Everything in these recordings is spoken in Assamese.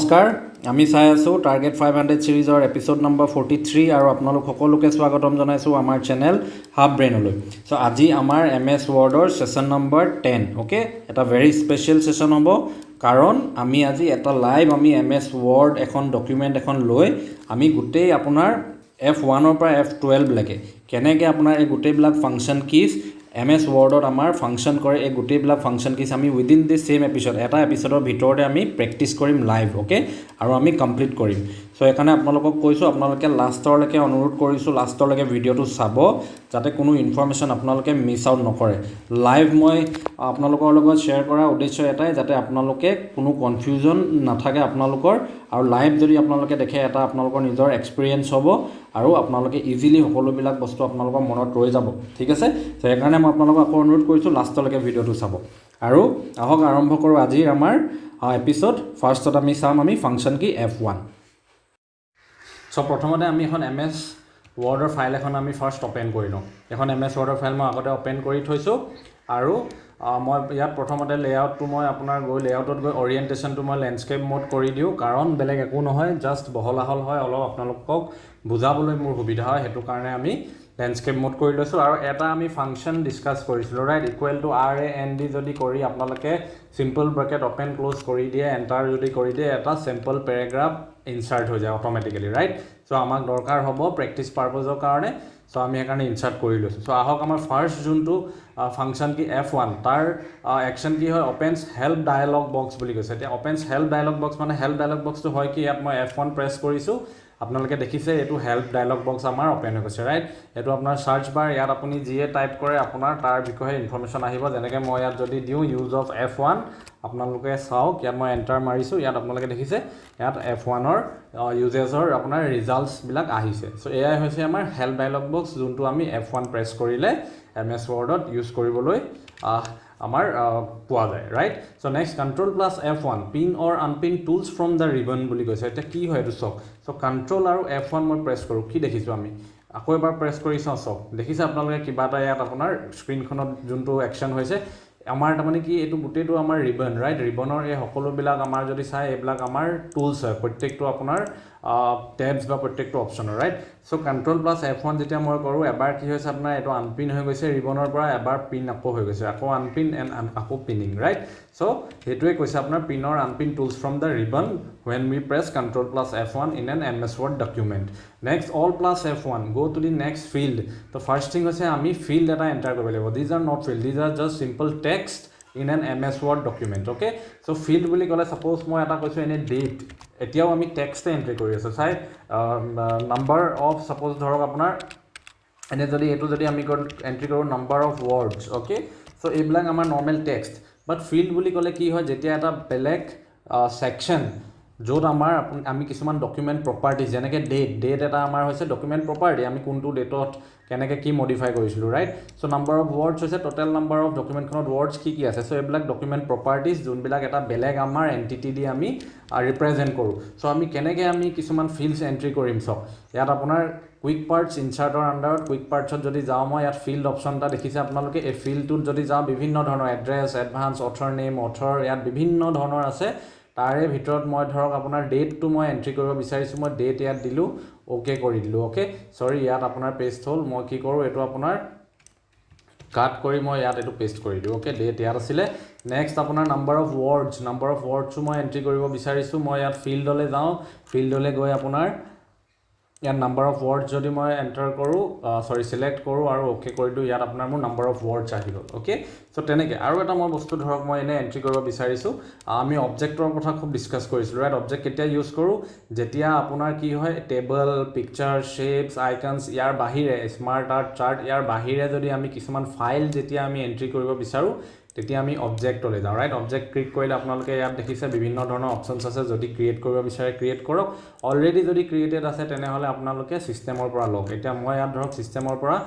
নমস্কাৰ আমি চাই আছো টাৰ্গেট 500 সিৰিজৰ এপিসোড নম্বৰ 43 আৰু আপোনালোক সকলোকে স্বাগতম জনাইছো আমাৰ চেনেল হাব ব্ৰেইনলৈ সো আজি আমাৰ এমএছ ৱৰ্ডৰ সেশন নম্বৰ 10 ওকে এটা ভেৰি স্পেশাল সেশন হ'ব কাৰণ আমি আজি এটা লাইভ আমি এমএছ ৱৰ্ড এখন ডকুমেন্ট এখন লৈ আমি গুটেই আপোনাৰ F1 ৰ পৰা F12 লৈকে কেনেকৈ আপোনাৰ এই গুটেইবিলাক ফাংচন কিজ এমএছ ৱৰ্ডত আমাৰ ফাংচন কৰে এই গুটেইবিলাক ফাংচন কিজ আমি উইদিন দি সেম এপিসোড এটা এপিসোডৰ ভিতৰতে আমি প্ৰেক্টিস কৰিম লাইভ ওকে আৰু আমি কমপ্লিট কৰিম সো এখানে আপোনালোকক কৈছো আপোনালোকে লাষ্টৰলৈকে অনুৰোধ কৰিছো লাষ্টৰলৈকে ভিডিওটো চাব যাতে কোনো ইনফৰমেশন আপোনালোকে মিস আউট নকৰে লাইভ মই আপোনালোকৰ লগত শেয়াৰ কৰা উদ্দেশ্য এটাই যাতে আপোনালোকে কোনো কনফিউজন নাথাকে আপোনালোকৰ আৰু লাইভ যদি আপোনালোকে দেখে এটা আপোনালোকৰ নিজৰ এক্সপেৰিয়েন্স হ'ব আৰু আপোনালোকে ইজিলি সকলোবিলাক বস্তু আপোনালোকৰ মনত ৰৈ যাব ঠিক আছে সো এখানে মই আপোনালোকক আকৌ অনুৰোধ কৰিছো লাষ্টলৈকে ভিডিওটো চাব আৰু আহক আৰম্ভ কৰো আজি আমাৰ এপিসোড ফাৰ্ষ্টত আমি চাম আমি ফাংচন কি F1 সো প্ৰথমতে আমি এখন এমএছ ৱৰ্ডৰ ফাইল এখন আমি ফাৰ্ষ্ট ওপেন কৰি লওঁ এখন এমএছ ৱৰ্ডৰ ফাইল মই আগতে ওপেন কৰি থৈছো আৰু মই ইয়াত প্ৰথমতে লেআউটটো মই আপোনাৰ গৈ লেআউটত গৈ ওৰিয়েন্টেশনটো মই ল্যান্ডস্কেপ মোড কৰি দিও কাৰণ বেলেগ একো নহয় জাস্ট বহলাহল হয় অলপ আপোনালোকক বুজাবলৈ মোৰ সুবিধা হয় হেতু কাৰণে আমি ল্যান্ডস্কেপ মোড কৰি লৈছো আৰু এটা আমি ফাংচন ডিসকাস কৰিছিলো ৰাইট ইকুৱেল টু RAND যদি কৰি আপোনালোকে সিম্পল ব্ৰেকেট ওপেন ক্লোজ কৰি দিয়ে এন্টাৰ যদি কৰি দিয়ে এটা সিম্পল প্যাৰাগ্ৰাফ ইনসাৰ্ট হৈ যায় অটোমেটিক্যালি ৰাইট সো আমাক দৰকাৰ হ'ব প্ৰেক্টিস পাৰপজৰ কাৰণে সো আমি এখানে ইনসাৰ্ট কৰি লৈছো সো আহক আমাৰ ফাৰ্স্ট যোনটো ফাংচন কি F1 তাৰ অ্যাকশন কি হয় ওপেনস হেল্প ডায়ালগ বক্স বুলি কৈছে এতিয়া ওপেনস হেল্প ডায়ালগ বক্স মানে হেল্প ডায়ালগ বক্সটো হয় কি ইয়াত মই F1 প্ৰেছ কৰিছো আপোনালোকে দেখিছে এটো হেল্প ডায়ালগ বক্স আমাৰ ওপেন হৈ গৈছে ৰাইট এটো আপোনাৰ সাৰ্চ বাৰ ইয়াত আপুনি জিয়ে টাইপ কৰে আপোনাৰ তাৰ বিষয়ে ইনফৰমেশন আহিব যেনেকৈ মই ইয়াত যদি দিও ইউজ অফ F1 আপোনালোকে চাওক ইয়াত মই এন্টাৰ মাৰিছো ইয়াত আপোনালোকে দেখিছে ইয়াত F1 ৰ ইউজেছৰ আপোনাৰ ৰিজাল্টস বিলাক আহিছে সো এয়াই হৈছে আমাৰ হেল্প ডায়ালগ বক্স যোনটো আমি F1 প্ৰেছ কৰিলে এমএছ ৱৰ্ডত ইউজ কৰিবলৈ আমাৰ পোৱা যায় right so next control plus F1 pin or unpin tools from the ribbon বুলি কৈছে এটা কি হয় এটো সক সো কন্ট্ৰোল আৰু F1 মই প্ৰেছ কৰো কি দেখিছো আমি আকৌ এবাৰ প্ৰেছ কৰি সক দেখিছে আপোনালোকে কিবা এটা ইয়াত আপোনাৰ স্ক্ৰিনখনত যোনটো অ্যাকশন হৈছে আমাৰ মানে কি এটো গুটেটো আমাৰ ৰিবন ৰাইট ৰিবনৰ এই সকলো বিলাক আমাৰ যদি চাই এইবিলাক আমাৰ টুলস হয় প্ৰত্যেকটো আপোনাৰ ট্যাবস বা প্ৰত্যেকটো option right so control plus F1 যেতিয়া মই কৰো এবাৰ কি হৈছে আপোনাৰ এটো আনপিন হৈ গৈছে ৰিবনৰ পৰা এবাৰ পিন আকৌ হৈ গৈছে আকৌ আনপিন এন্ড আকৌ পিনিং ৰাইট সো হেতুৱে কৈছে আপোনাৰ পিনৰ unpin tools from the ribbon when we press control plus F1 in an MS Word document next all plus F1 go to the next field the first thing হৈছে আমি field এটা এন্টাৰ কৰিব লাগিব these are not field these are just simple text in an MS Word document okay so field বুলি ক'লে suppose মই এটা কৈছো এনে date এতিয়াও আমি টেক্সট এন্ট্ৰি কৰি আছো চাই নাম্বাৰ অফ সাপোজ ধৰক আপোনাৰ এনে যদি এটো যদি আমি এন্ট্ৰি কৰো নাম্বাৰ অফ ওয়াৰ্ডস ওকে সো এইবিলাক আমাৰ নরমাল টেক্সট বাট ফিল্ড বুলি ক'লে কি হয় যেতিয়া এটা বেলেগ সেকশন য'ত আমাৰ আমি কিছুমান ডকুমেন্ট প্ৰপাৰ্টি যেনেকৈ ডেট এটা আমাৰ হৈছে ডকুমেন্ট প্ৰপাৰ্টি আমি কোনটো ডেটত কেনেকৈ কি মডিফাই কৰিছিলো ৰাইট সো নাম্বাৰ অফ ওয়াৰ্ডস হৈছে টোটাল নাম্বাৰ অফ ডকুমেন্টখনত ওয়াৰ্ডস কি আছে সো এইবিলাক ডকুমেন্ট প্ৰপাৰ্টিজ যোনবিলাক এটা বেলেগ আমাৰ এন্টিটি দি আমি ৰিপ্ৰেজেন্ট কৰো সো আমি কেনেকৈ আমি কিছুমান ফিল্ডস এন্ট্ৰি কৰিম সো ইয়াত আপোনাৰ কুইক পাৰ্টস ইনসাৰ্টৰ আন্ডাৰত কুইক পাৰ্টছত যদি যাও মই ইয়াত ফিল্ড অপচন এটা দেখিছে আপোনালোকে এই ফিল্ডটোত যদি যাও বিভিন্ন ধৰণৰ address advance author name author ইয়াত বিভিন্ন ধৰণৰ আছে তাৰে ভিতৰত মই ধৰক আপোনাৰ ডেটটো মই এন্ট্ৰি কৰিব বিচাৰিছো মই ডেট ইয়াত দিলো ওকে কৰি দিলো ওকে সৰি ইয়াত আপোনাৰ পেস্ট হ'ল মই কি কৰো এটো আপোনাৰ কাট কৰি মই ইয়াত এটো পেস্ট কৰি দিও ওকে ডেট ইয়াত আছিল নেক্সট আপোনাৰ নাম্বাৰ অফ ওয়াৰ্ডস মই এন্ট্ৰি কৰিব বিচাৰিছো মই ইয়াত ফিল্ডলৈ যাও ফিল্ডলৈ গৈ আপোনাৰ ইয়াত নাম্বাৰ অফ ওয়াৰ্ডস যদি মই এন্টাৰ কৰো সৰি সিলেক্ট কৰো আৰু ওকে কৰি দিও ইয়াত আপোনাৰ মোৰ নাম্বাৰ অফ ওয়াৰ্ডস আহি গল ওকে সো তেনেকৈ আৰু এটা মই বস্তু ধৰক মই এনে এন্ট্ৰি কৰিব বিচাৰিছো আমি অবজেক্টৰ কথা খুব ডিসকাস কৰিছিলো ৰাইট অবজেক্ট কেতিয়া ইউজ কৰো যেতিয়া আপোনাৰ কি হয় টেবল পিকচাৰ শেপস আইকনস ইয়াৰ বাহিৰে স্মাৰ্ট আৰ্ট চাৰ্ট ইয়াৰ বাহিৰে যদি আমি কিছুমান ফাইল যেতিয়া আমি এন্ট্ৰি কৰিব বিচাৰো তেতিয়া আমি অবজেক্টলৈ যাওঁ ৰাইট অবজেক্ট ক্লিক কৰিলে আপোনালোকে ইয়াত দেখিছে বিভিন্ন ধৰণৰ অপচনস আছে যদি ক্ৰিয়েট কৰিব বিচাৰে ক্ৰিয়েট কৰক অলৰেডি যদি ক্ৰিয়েটেড আছে তেনেহলে আপোনালোকে সিস্টেমৰ পৰা লওক এতিয়া মই ইয়াত ধৰক সিস্টেমৰ পৰা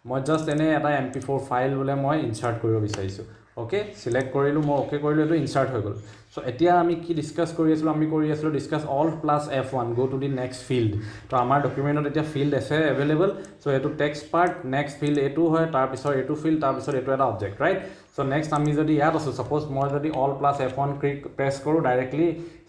মই জাস্ট এনে এটা mp4 ফাইল বলে মই ইনসাৰ্ট কৰিব বিচাৰিছো ওকে সিলেক্ট কৰিলো মই ওকে কৰিলো এটো ইনসাৰ্ট হৈ গল সো সো এতিয়া আমি কি ডিসকাস কৰি আছিলোঁ আমি কৰি আছিলোঁ discuss all plus F1 go to the next field তো আমাৰ ডকুমেণ্টত এতিয়া ফিল্ড আছে এভেইলেবল সো এটো টেক্সট পাৰ্ট নেক্সট ফিল্ড এটো হয় তাৰ পিছত এটো ফিল্ড তাৰ পিছত এটো এটা অবজেক্ট ৰাইট সো নেক্সট আমি যদি ইয়াত আছো সাপোজ মই যদি all plus F1 click press কৰো ডাইৰেক্টলি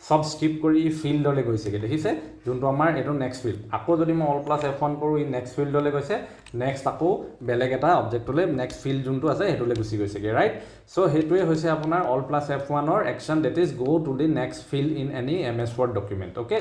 সব স্কিপ কৰি ফিল্ডলৈ গৈছে দেখিছে যোনটো আমাৰ এটো নেক্সট ফিল্ড আকৌ যদি মই অল প্লাস F1 কৰো ই নেক্সট ফিল্ডলৈ গৈছে নেক্সট আকৌ বেলেগ এটা অবজেক্টলৈ নেক্সট ফিল্ড যোনটো আছে হেতুলৈ গুচি গৈছে ৰাইট সো হেতুৱে হৈছে আপোনাৰ alt plus F1 or action that is go to the next field in any MS Word document okay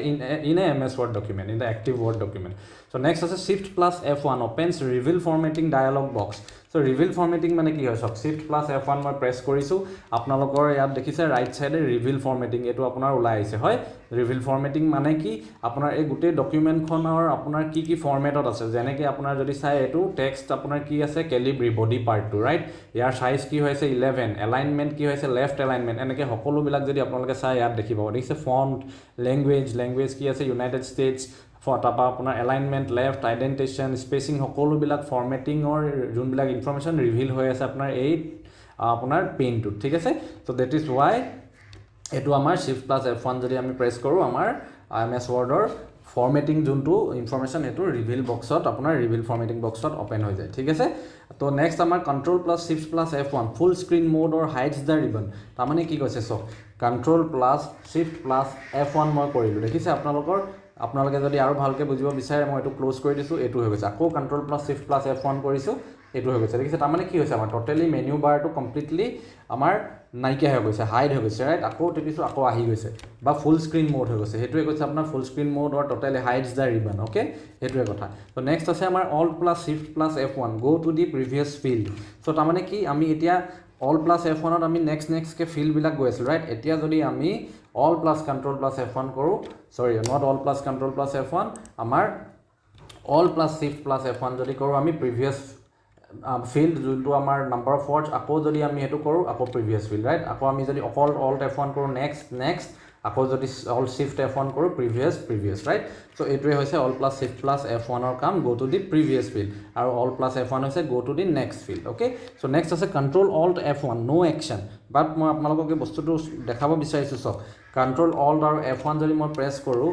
in a MS Word document in the active Word document so next আছে shift plus F1 opens reveal formatting dialog box so reveal formatting মানে কি হয় সব shift plus F1 মই প্ৰেছ কৰিছো আপোনালোকৰ ইয়াত দেখিছে ৰাইট সাইডে reveal formatting এটো আপোনাৰ ওলাই আহিছে হয় reveal formatting মানে কি আপোনাৰ এই গুটে ডকুমেণ্টখনৰ আপোনাৰ কি কি ফৰম্যাটত আছে যেনে কি আপোনাৰ যদি চাই এটো টেক্সট আপোনাৰ কি আছে ক্যালিব্ৰি বডি পাৰ্ট টু ৰাইট ইয়াৰ সাইজ কি হৈছে 11 এলাইনমেন্ট কি হৈছে লেফট এলাইনমেন্ট এনেকে সকলো বিলাক যদি আপোনালোকে চাই ইয়াত দেখিব দেখিছে ফন্ট ল্যাঙ্গুৱেজ কি আছে ইউনাইটেড ষ্টেটছ ফটাপা আপোনাৰ এলাইনমেন্ট লেফট আইডেন্টিটেশন স্পেসিং সকলো বিলাক ফৰম্যাটিংৰ যোনবিলাক ইনফৰমেশন ৰিভিল হৈ আছে আপোনাৰ এই আপোনাৰ পেইনটো ঠিক আছে সো দ্যাট ইজ ওয়াই এটো আমাৰ shift plus F1 যদি আমি প্ৰেছ কৰো আমাৰ MS Wordৰ ফৰম্যাটিং যোনটো ইনফৰমেশন এটো ৰিভিল বক্সত আপোনাৰ ৰিভিল ফৰম্যাটিং বক্সত ওপেন হৈ যায় ঠিক আছে তো নেক্সট আমাৰ control plus shift plus F1 full screen mode or hides the ribbon তাৰ মানে কি কৈছে সব control plus shift plus F1 মই কৰিলো দেখিছে আপোনালোকে যদি আৰু ভালকে বুজিব বিচাৰে মই এটো ক্লোজ কৰি দিছো এটো হৈ গৈছে আকৌ control plus shift plus F1 কৰিছো এটো হৈ গৈছে দেখিছে তাৰ মানে কি হৈছে আমাৰ টোটালি মেনু বাৰটো কমপ্লিটলি আমাৰ নাইকিয়া হৈ গৈছে হাইড হৈ গৈছে ৰাইট আকৌ টিপিছো আকৌ আহি গৈছে বা ফুল স্ক্ৰিন মোড হৈ গৈছে হেতুৱে কৈছে আপোনাৰ full screen mode or totally hides the ribbon okay হেতুৱে কথা তো নেক্সট আছে আমাৰ alt plus shift plus F1 go to the previous field so তাৰ মানে কি আমি এতিয়া অল প্লাস F1 ত আমি নেক্সট কে ফিল্ড বিলাক গৈ আছিল ৰাইট এতিয়া যদি আমি all plus control plus F1 কৰো সৰি not all plus control plus F1 আমাৰ alt plus shift plus F1 যদি কৰো আমি প্ৰিভিয়াস field যোনটো আমাৰ নাম্বাৰ অফ ওয়াৰ্ডস আকৌ যদি আমি হেতু কৰো আকৌ প্ৰিভিয়াস ফিল্ড ৰাইট আকৌ আমি যদি অকল অল্ট F1 কৰো নেক্সট আকৌ যদি অল shift F1 কৰো প্ৰিভিয়াস ৰাইট সো এটোৱে হৈছে all plus shift plus F1 অৰ কাম গো টু দি প্ৰিভিয়াস ফিল্ড আৰু অল প্লাস F1 হৈছে গো to the next field okay so next আছে কন্ট্ৰোল অল্ট F1 নো একচন বাট মই আপোনালোকক এই বস্তুটো দেখাব বিচাৰিছো সব কন্ট্ৰোল অল্ট আৰু F1 যদি মই প্ৰেছ কৰো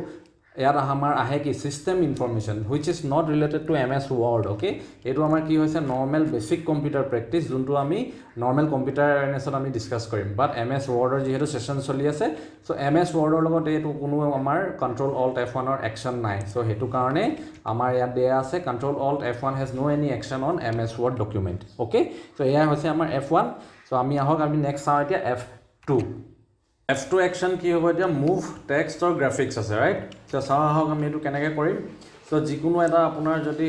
ইয়াত আমাৰ আহে কি system information which is not related to MS Word okay এটো আমাৰ কি হৈছে নৰমাল বেসিক কম্পিউটাৰ প্ৰেক্টিস যোনটো আমি নৰমাল কম্পিউটাৰ এৱাৰনেছত আমি ডিসকাস কৰিম বাট MS Word ৰ যেহেতু সেশন চলি আছে সো MS Word ৰ লগত এটো কোনো আমাৰ কন্ট্ৰোল অল্ট F1 ৰ একচন নাই সো হেতু কাৰণে আমাৰ ইয়াত দিয়া আছে control alt F1 has no any action on MS Word document okay so এয়া হৈছে আমাৰ F1 সো আমি আহক আমি নেক্সট চাও এতিয়া F2 F2 action কি হ'ব এতিয়া মুভ টেক্সট অৰ গ্ৰাফিক্স আছে ৰাইট সো চাও হক আমি এটো কেনেকৈ কৰিম সো যিকোনো এটা আপোনাৰ যদি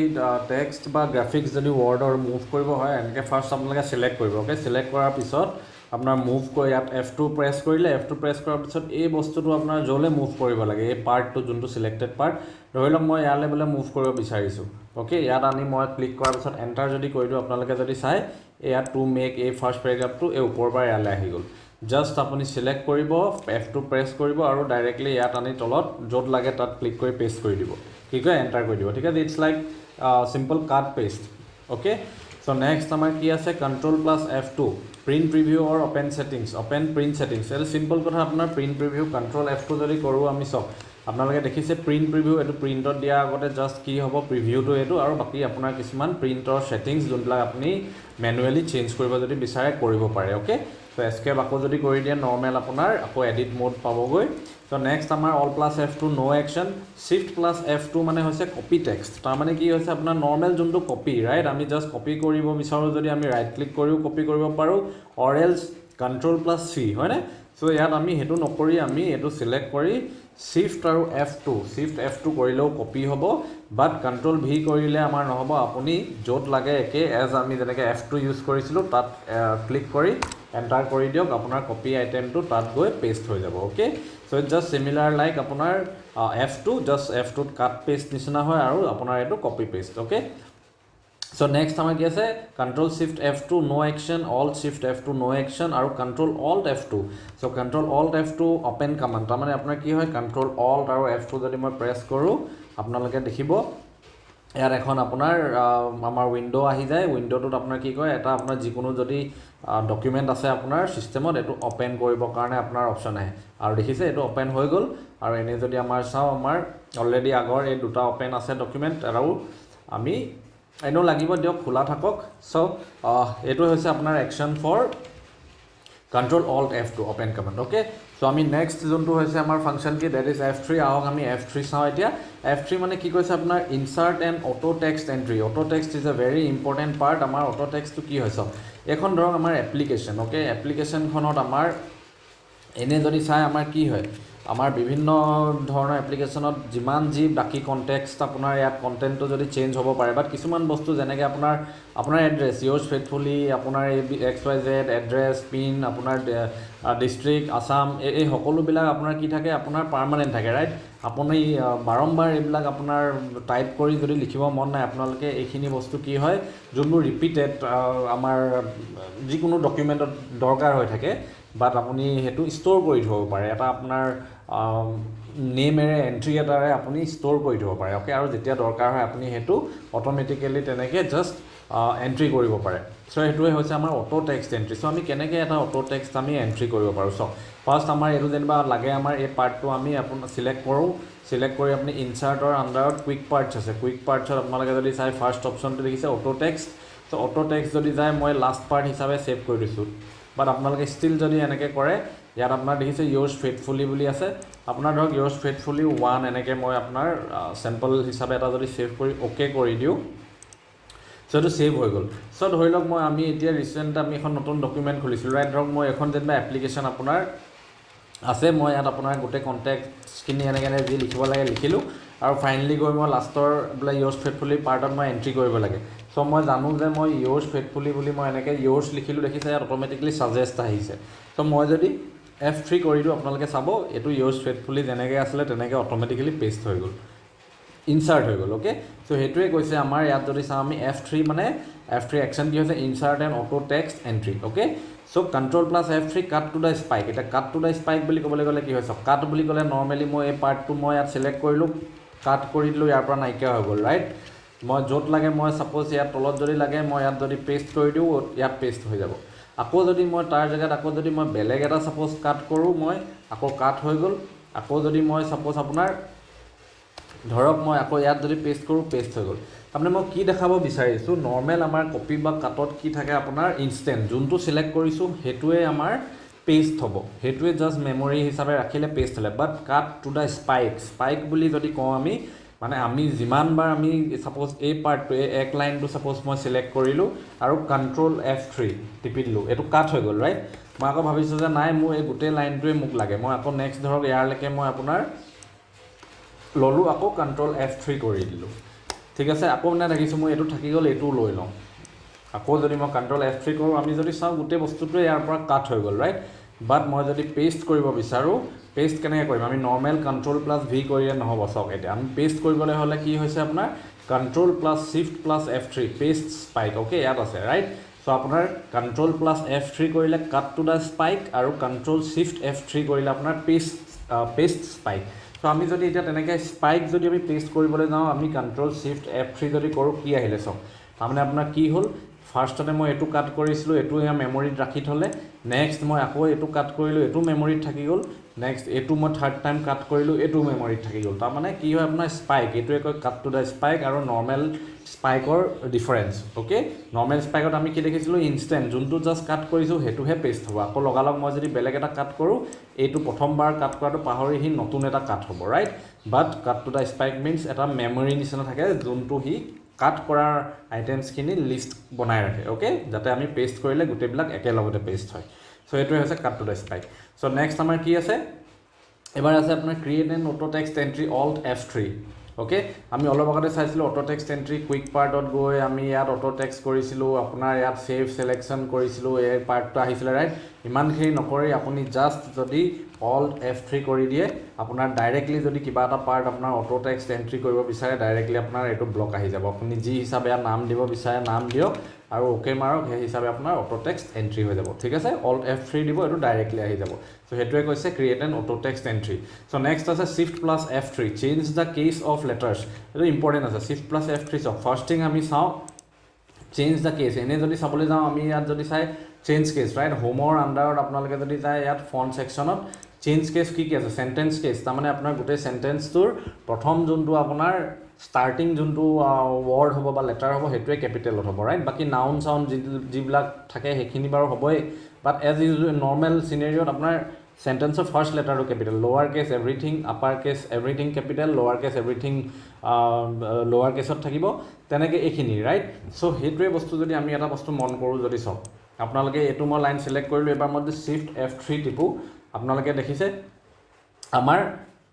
টেক্সট বা গ্ৰাফিক্স যদি ওয়াৰ্ডৰ মুভ কৰিব হয় এনেকৈ ফাৰ্স্ট আপোনালোকে সিলেক্ট কৰিব ওকে সিলেক্ট কৰাৰ পিছত আপোনাৰ মুভ কৰি ইয়াত F2 প্ৰেছ কৰিলে F2 প্ৰেছ কৰাৰ পিছত এই বস্তুটো আপোনাৰ জলে মুভ কৰিব লাগে এই পাৰ্টটো যোনটো সিলেক্টেড পাৰ্ট ধৰিলক মই ইয়ালে বলে মুভ কৰিব বিচাৰিছো ওকে ইয়াত আনি মই ক্লিক কৰাৰ পিছত এন্টাৰ যদি কৰি দিও আপোনালোকে যদি চাই ইয়াত টু মেক এই ফাৰ্স্ট প্যাৰাগ্ৰাফটো এই ওপৰৰ পৰা ইয়ালে আহি গল জাস্ট আপুনি সিলেক্ট কৰিব F2 প্ৰেছ কৰিব আৰু ডাইৰেক্টলি ইয়াত আনি তলত যত লাগে তাত ক্লিক কৰি পেষ্ট কৰি দিব কি কয় এন্টাৰ কৰি দিব ঠিক আছে it's like simple cut paste okay so next আমাৰ কি আছে control plus F2 print preview or open settings open print settings all simple কথা আপোনাৰ প্ৰিন্ট প্ৰিভিউ কন্ট্ৰোল F2 যদি কৰো আমি সব আপোনালোকে দেখিছে প্ৰিন্ট প্ৰিভিউ এটো প্ৰিন্টত দিয়া আগতে জাস্ট কি হ'ব প্ৰিভিউটো এটো আৰু বাকি আপোনাৰ কিছুমান প্ৰিন্টৰ সেটিংস যোনবিলাক আপুনি ম্যানুয়ালি চেঞ্জ কৰিব যদি বিচাৰে কৰিব পাৰে ওকে সো এস্কেপ আকৌ যদি কৰি দিয়ে নৰমাল আপোনাৰ আকৌ এডিট মোড পাবগৈ সো নেক্সট আমাৰ alt plus F2 no action shift plus F2 মানে হৈছে কপি টেক্সট তাৰ মানে কি হৈছে আপোনাৰ নৰমাল যোনটো কপি ৰাইট আমি জাস্ট কপি কৰিব বিচাৰো যদি আমি ৰাইট ক্লিক কৰিও কপি কৰিব পাৰো অৰ এলস কন্ট্ৰোল প্লাস C হয় না সো ইয়াত আমি হেতু নকৰি আমি এটো সিলেক্ট কৰি shift আৰু F2 কৰিলেও কপি হ'ব বাট কন্ট্ৰোল V কৰিলে আমাৰ নহব আপুনি যত লাগে একে এজ আমি যেনেকৈ F2 ইউজ কৰিছিলো তাত ক্লিক কৰি এন্টাৰ কৰি দিওক আপোনাৰ কপি আইটেমটো তাত গৈ পেষ্ট হৈ যাব okay so it's just similar like আপোনাৰ F2 জাস্ট F2 কাট পেষ্ট নিচিনা হয় আৰু আপোনাৰ এটো copy paste okay so next আমাৰ কি আছে control shift F2 no action alt shift F2 no action আৰু control alt F2 so control alt F2 open command তাৰ মানে আপোনাৰ কি হয় কন্ট্ৰোল অল্ট আৰু F2 যদি মই প্ৰেছ কৰো আপোনালোকে দেখিব ইয়াত এখন আপোনাৰ আমাৰ উইণ্ড' আহি যায় উইণ্ড'টোত আপোনাৰ কি কয় এটা আপোনাৰ যিকোনো যদি ডকুমেণ্ট আছে আপোনাৰ ছিষ্টেমত এইটো অ'পেন কৰিবৰ কাৰণে আপোনাৰ অপশ্যন আহে আৰু দেখিছে এইটো অ'পেন হৈ গ'ল আৰু এনে যদি আমাৰ চাওঁ আমাৰ অলৰেডি আগৰ এই দুটা অ'পেন আছে ডকুমেণ্ট আৰু আমি এনেও লাগিব দিয়ক খোলা থাকক চ' এইটো হৈছে আপোনাৰ action for Control Alt F2 Open Command okay so আমি নেক্সট যোনটো হৈছে আমাৰ ফাংচন কি দ্যাট ইজ F3 আহক আমি F3 চাওঁ এতিয়া F3 মানে কি কৈছে আপোনাৰ insert and auto text entry auto text is a very important part আমাৰ অটো টেক্সটটো কি হৈছে এখন ধৰক আমাৰ এপ্লিকেশ্যন অ'কে এপ্লিকেশ্যনখনত আমাৰ এনে যদি চাই আমাৰ কি হয় আমাৰ বিভিন্ন ধৰণৰ এপ্লিকেশ্যনত যিমান যি বাকি কনটেক্সট আপোনাৰ ইয়াত কণ্টেণ্টটো যদি চেঞ্জ হ'ব পাৰে বাট কিছুমান বস্তু যেনেকৈ আপোনাৰ এড্ৰেছ ইউজ ফেথফুলি আপোনাৰ XYZ এড্ৰেছ পিন আপোনাৰ ডিষ্ট্ৰিক্ট আসাম এই সকলোবিলাক আপোনাৰ কি থাকে আপোনাৰ পাৰ্মানেণ্ট থাকে ৰাইট আপুনি বাৰম্বাৰ এইবিলাক আপোনাৰ টাইপ কৰি যদি লিখিব মন নাই আপোনালোকে এইখিনি বস্তু কি হয় যোনবোৰ ৰিপিটেড আমাৰ যিকোনো ডকুমেণ্টত দৰকাৰ হৈ থাকে বাট আপুনি সেইটো ষ্ট'ৰ কৰি থ'ব পাৰে এটা আপোনাৰ নেমেৰে এণ্ট্ৰি এটাৰে আপুনি ষ্ট'ৰ কৰি থ'ব পাৰে অ'কে আৰু যেতিয়া দৰকাৰ হয় আপুনি সেইটো অট'মেটিকেলি তেনেকৈ জাষ্ট এণ্ট্ৰি কৰিব পাৰে চ' সেইটোৱে হৈছে আমাৰ অটো টেক্সট এণ্ট্ৰি চ' আমি কেনেকৈ এটা অটো টেক্সট আমি এণ্ট্ৰি কৰিব পাৰোঁ চ' ফাৰ্ষ্ট আমাৰ এইটো যেনিবা লাগে আমাৰ এই পাৰ্টটো আমি আপোনাৰ চিলেক্ট কৰোঁ চিলেক্ট কৰি আপুনি ইনচাৰ্টৰ আণ্ডাৰত কুইক পাৰ্টছ আছে কুইক পাৰ্টছত আপোনালোকে যদি চাই ফাৰ্ষ্ট অপশ্যনটো দেখিছে অটো টেক্সট চ' অটো টেক্সট যদি যায় মই লাষ্ট পাৰ্ট হিচাপে ছেভ কৰি দিছোঁ বাট আপোনালোকে ষ্টিল যদি এনেকৈ কৰে ইয়াত আপোনাৰ দেখিছে ইউজ ফেথফুলি বুলি আছে আপোনাৰ ধৰক ইউজ ফেথফুলি 1 এনেকৈ মই আপোনাৰ চেম্পল হিচাপে এটা যদি ছেভ কৰি অ'কে কৰি দিওঁ চ' এইটো ছেভ হৈ গ'ল চ' ধৰি লওক আমি এতিয়া ৰিচেণ্ট আমি এখন নতুন ডকুমেণ্ট খুলিছিলোঁ ৰাইট ধৰক মই এখন যেনিবা এপ্লিকেশ্যন আপোনাৰ আছে মই ইয়াত আপোনাৰ গোটেই কণ্টেক্টছখিনি এনেকৈ যি লিখিব লাগে লিখিলোঁ আৰু ফাইনেলি গৈ মই লাষ্টৰ বোলে ইউজ ফেথফুলি পাৰ্টত মই এণ্ট্ৰি কৰিব লাগে চ' মই জানো যে মই ইউজ ফেথফুলি বুলি মই এনেকৈ ইউজ লিখিলোঁ দেখিছে ইয়াত অট'মেটিকলি ছাজেষ্ট আহিছে চ' মই যদি F3 কৰি দিওঁ আপোনালোকে চাব এইটো ইউজ ফেথফুলি যেনেকৈ আছিলে তেনেকৈ অট'মেটিকেলি পেষ্ট হৈ গ'ল ইনচাৰ্ট হৈ গ'ল অ'কে চ' সেইটোৱে কৈছে আমাৰ ইয়াত যদি চাওঁ আমি F3 মানে F3 একশ্যন কি হৈছে insert and auto text entry okay so' Ctrl+F3 cut to the spike এতিয়া কাট টু দ্য স্পাইক বুলি ক'বলৈ গ'লে কি হৈছে কাট বুলি ক'লে নৰ্মেলি মই এই পাৰ্টটো মই ইয়াত চিলেক্ট কৰিলোঁ কাট কৰি দিলোঁ ইয়াৰ পৰা নাইকিয়া হৈ গ'ল ৰাইট মই য'ত লাগে মই ছাপ'জ ইয়াত তলত যদি লাগে মই ইয়াত যদি পেষ্ট কৰি দিওঁ ইয়াত পেষ্ট হৈ যাব আকৌ যদি মই তাৰ জেগাত আকৌ যদি মই বেলেগ এটা ছাপ'জ কাট কৰোঁ মই আকৌ কাট হৈ গ'ল আকৌ যদি মই ছাপ'জ আপোনাৰ ধৰক মই আকৌ ইয়াত যদি পেষ্ট কৰোঁ পেষ্ট হৈ গ'ল তাৰমানে মই কি দেখাব বিচাৰিছোঁ নৰ্মেল আমাৰ কপি বা কাটত কি থাকে আপোনাৰ ইনষ্টেণ্ট যোনটো চিলেক্ট কৰিছোঁ সেইটোৱে আমাৰ পেষ্ট হ'ব সেইটোৱে জাষ্ট মেমৰি হিচাপে ৰাখিলে পেষ্ট হ'লে বাট কাট টু দ্য স্পাইক বুলি যদি কওঁ আমি মানে আমি যিমানবাৰ আমি ছাপ'জ এই পাৰ্টটো এই এক লাইনটো ছাপ'জ মই চিলেক্ট কৰিলোঁ আৰু Ctrl+F3 টিপি দিলোঁ এইটো কাট হৈ গ'ল ৰাইট মই আকৌ ভাবিছোঁ যে নাই মোৰ এই গোটেই লাইনটোৱে মোক লাগে মই আকৌ নেক্সট ধৰক ইয়াৰলৈকে মই আপোনাৰ ল'লোঁ আকৌ Ctrl+F3 কৰি দিলোঁ ঠিক আছে আকৌ মানে দেখিছোঁ মই এইটো থাকি গ'ল এইটোও লৈ লওঁ আকৌ যদি মই Ctrl+F3 কৰোঁ আমি যদি চাওঁ গোটেই বস্তুটোৱে ইয়াৰ পৰা কাট হৈ গ'ল ৰাইট বাট মই যদি পেষ্ট কৰিব বিচাৰোঁ পেষ্ট কেনেকৈ কৰিম আমি নৰ্মেল Ctrl+V কৰিলে নহ'ব চাওক এতিয়া আমি পেষ্ট কৰিবলৈ হ'লে কি হৈছে আপোনাৰ Ctrl+Shift+F3 পেষ্ট স্পাইক অ'কে ইয়াত আছে ৰাইট চ' আপোনাৰ Ctrl+F3 কৰিলে কাট টু দ্য স্পাইক আৰু Ctrl+Shift+F3 কৰিলে আপোনাৰ পেষ্ট স্পাইক চ' আমি যদি এতিয়া তেনেকৈ স্পাইক যদি আমি পেষ্ট কৰিবলৈ যাওঁ আমি Ctrl+Shift+F3 যদি কৰোঁ কি আহিলে চাওক তাৰমানে আপোনাৰ কি হ'ল ফাৰ্ষ্টতে মই এইটো কাট কৰিছিলোঁ এইটো এয়া মেমৰিত ৰাখি থ'লে নেক্সট মই আকৌ এইটো কাট কৰিলোঁ এইটো মেমৰিত থাকি গ'ল নেক্সট এইটো মই থাৰ্ড টাইম কাট কৰিলোঁ এইটো মেমৰিত থাকি গ'ল তাৰমানে কি হয় আপোনাৰ স্পাইক এইটোৱে কয় কাট টু দ্য স্পাইক আৰু নৰ্মেল স্পাইকৰ ডিফাৰেঞ্চ অ'কে নৰ্মেল স্পাইকত আমি কি দেখিছিলোঁ ইনষ্টেণ্ট যোনটো জাষ্ট কাট কৰিছোঁ সেইটোহে পেষ্ট হ'ব আকৌ লগালগ মই যদি বেলেগ এটা কাট কৰোঁ এইটো প্ৰথমবাৰ কাট কৰাটো পাহৰি সি নতুন এটা কাট হ'ব right but cut to the spike means এটা মেমৰি নিচিনা থাকে যোনটো সি কাট কৰাৰ আইটেমছখিনি লিষ্ট বনাই ৰাখে অ'কে যাতে আমি পেষ্ট কৰিলে গোটেইবিলাক একেলগতে পেষ্ট হয় চ' এইটোৱে হৈছে cut to the spike so' next আমাৰ কি আছে এবাৰ আছে আপোনাৰ create and auto text entry Alt+F3 okay আমি অলপ আগতে চাইছিলোঁ অটো টেক্সট এণ্ট্ৰি কুইক পাৰ্টত গৈ আমি ইয়াত অটো টেক্সট কৰিছিলোঁ আপোনাৰ ইয়াত ছেভ ছিলেকশ্যন কৰিছিলোঁ এই পাৰ্টটো আহিছিলে ৰাইট ইমানখিনি নকৰি আপুনি জাষ্ট যদি Alt+F3 কৰি দিয়ে আপোনাৰ ডাইৰেক্টলি যদি কিবা এটা পাৰ্ট আপোনাৰ অটো টেক্সট এণ্ট্ৰি কৰিব বিচাৰে ডাইৰেক্টলি আপোনাৰ এইটো ব্লক আহি যাব আপুনি যি হিচাপে ইয়াত নাম দিব বিচাৰে নাম দিয়ক আৰু অ'কে মাৰক সেই হিচাপে আপোনাৰ অটো টেক্সট এণ্ট্ৰি হৈ যাব ঠিক আছে Alt F3 দিব এইটো ডাইৰেক্টলি আহি যাব সো হেতুৱে কৈছে create an auto text entry so next আছে Shift plus F3 change the case of letters এইটো ইম্পৰ্টেণ্ট আছে Shift plus F3 চাওক ফাৰ্ষ্ট থিং আমি চাওঁ চেঞ্জ দ্য কেছ এনে যদি চাবলৈ যাওঁ আমি ইয়াত যদি চাই চেঞ্জ কেছ ৰাইট হোমৰ আণ্ডাৰত আপোনালোকে যদি যায় ইয়াত ফন্ট ছেকশ্যনত চেঞ্জ কেছ কি আছে সেন্টেন্স কেছ তাৰমানে আপোনাৰ গোটেই সেন্টেন্সটোৰ প্ৰথম যোনটো আপোনাৰ স্টাৰ্টিং যোনটো ৱৰ্ড হ'ব বা লেটাৰ হ'ব হেতুৱে কেপিটেলত হ'ব ৰাইট বাকি নাউন সাউন্ড যিবিলাক থাকে হেখিনি বাৰু হ'বই বাট এজ ইউজুৱেল নৰ্মেল সিনাৰিঅত আপোনাৰ সেন্টেন্সৰ ফাৰ্ষ্ট লেটাৰটো capital lower case everything upper case everything capital lower case everything lower কেছত থাকিব তেনেকৈ এইখিনি ৰাইট সো হেতুৱে বস্তু যদি আমি এটা বস্তু মন কৰোঁ যদি চাওক আপোনালোকে এইটো মই লাইন সিলেক্ট কৰিলোঁ এবাৰ মই যদি Shift F3 টিপো আপোনালোকে দেখিছে আমাৰ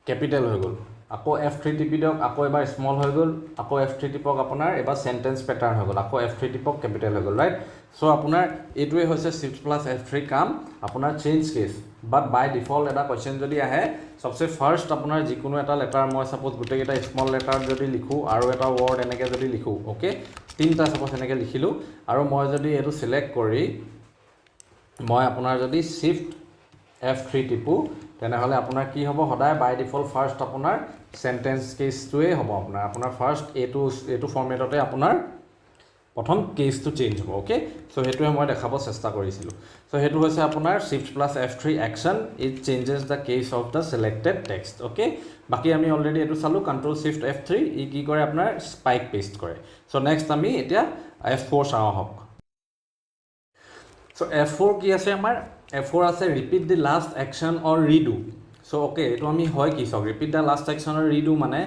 কেপিটেল হৈ গ'ল আকৌ F3 টিপি দিয়ক আকৌ এবাৰ স্মল হৈ গ'ল আকৌ F3 টিপক আপোনাৰ এবাৰ সেন্টেন্স প্যাটাৰ্ন হৈ গ'ল আকৌ F3 টিপক কেপিটেল হৈ গ'ল ৰাইট সো আপোনাৰ এইটোৱে হৈছে Shift plus F3 কাম আপোনাৰ চেঞ্জ কেছ বাট বাই ডিফল্ট এটা কোৱেশ্চন যদি আহে সবচে ফাৰ্স্ট আপোনাৰ যিকোনো এটা লেটাৰ মই সাপোজ গোটেইকেইটা স্মল লেটাৰ যদি লিখো আৰু এটা ৱৰ্ড এনেকৈ যদি লিখো ওকে তিনটা সাপোজ এনেকৈ লিখিলো আৰু মই যদি এইটো সিলেক্ট কৰি মই আপোনাৰ যদি Shift F3 টিপু তেনেহলে আপোনাৰ কি হ'ব সদায় বাই ডিফল্ট ফাৰ্স্ট আপোনাৰ সেন্টেন্স কেছটোৱে হ'ব আপোনাৰ ফাৰ্স্ট এটো ফৰমেটতে আপোনাৰ প্ৰথম কেছটো চেঞ্জ হ'ব ওকে সো হেতুৱে মই দেখাব চেষ্টা কৰিছিলো সো হেতু হৈছে আপোনাৰ Shift plus F3 action it changes the case of the selected text okay বাকি আমি অলৰেডি এটো চালো Ctrl Shift F3 ই কি কৰে আপোনাৰ স্পাইক পেস্ট কৰে সো নেক্সট আমি এতিয়া F4 চাওঁ হক সো F4 কি আছে আমাৰ F4 আছে repeat the last action or redo so okay এটো আমি হয় কি চাওক repeat the last action or redo মানে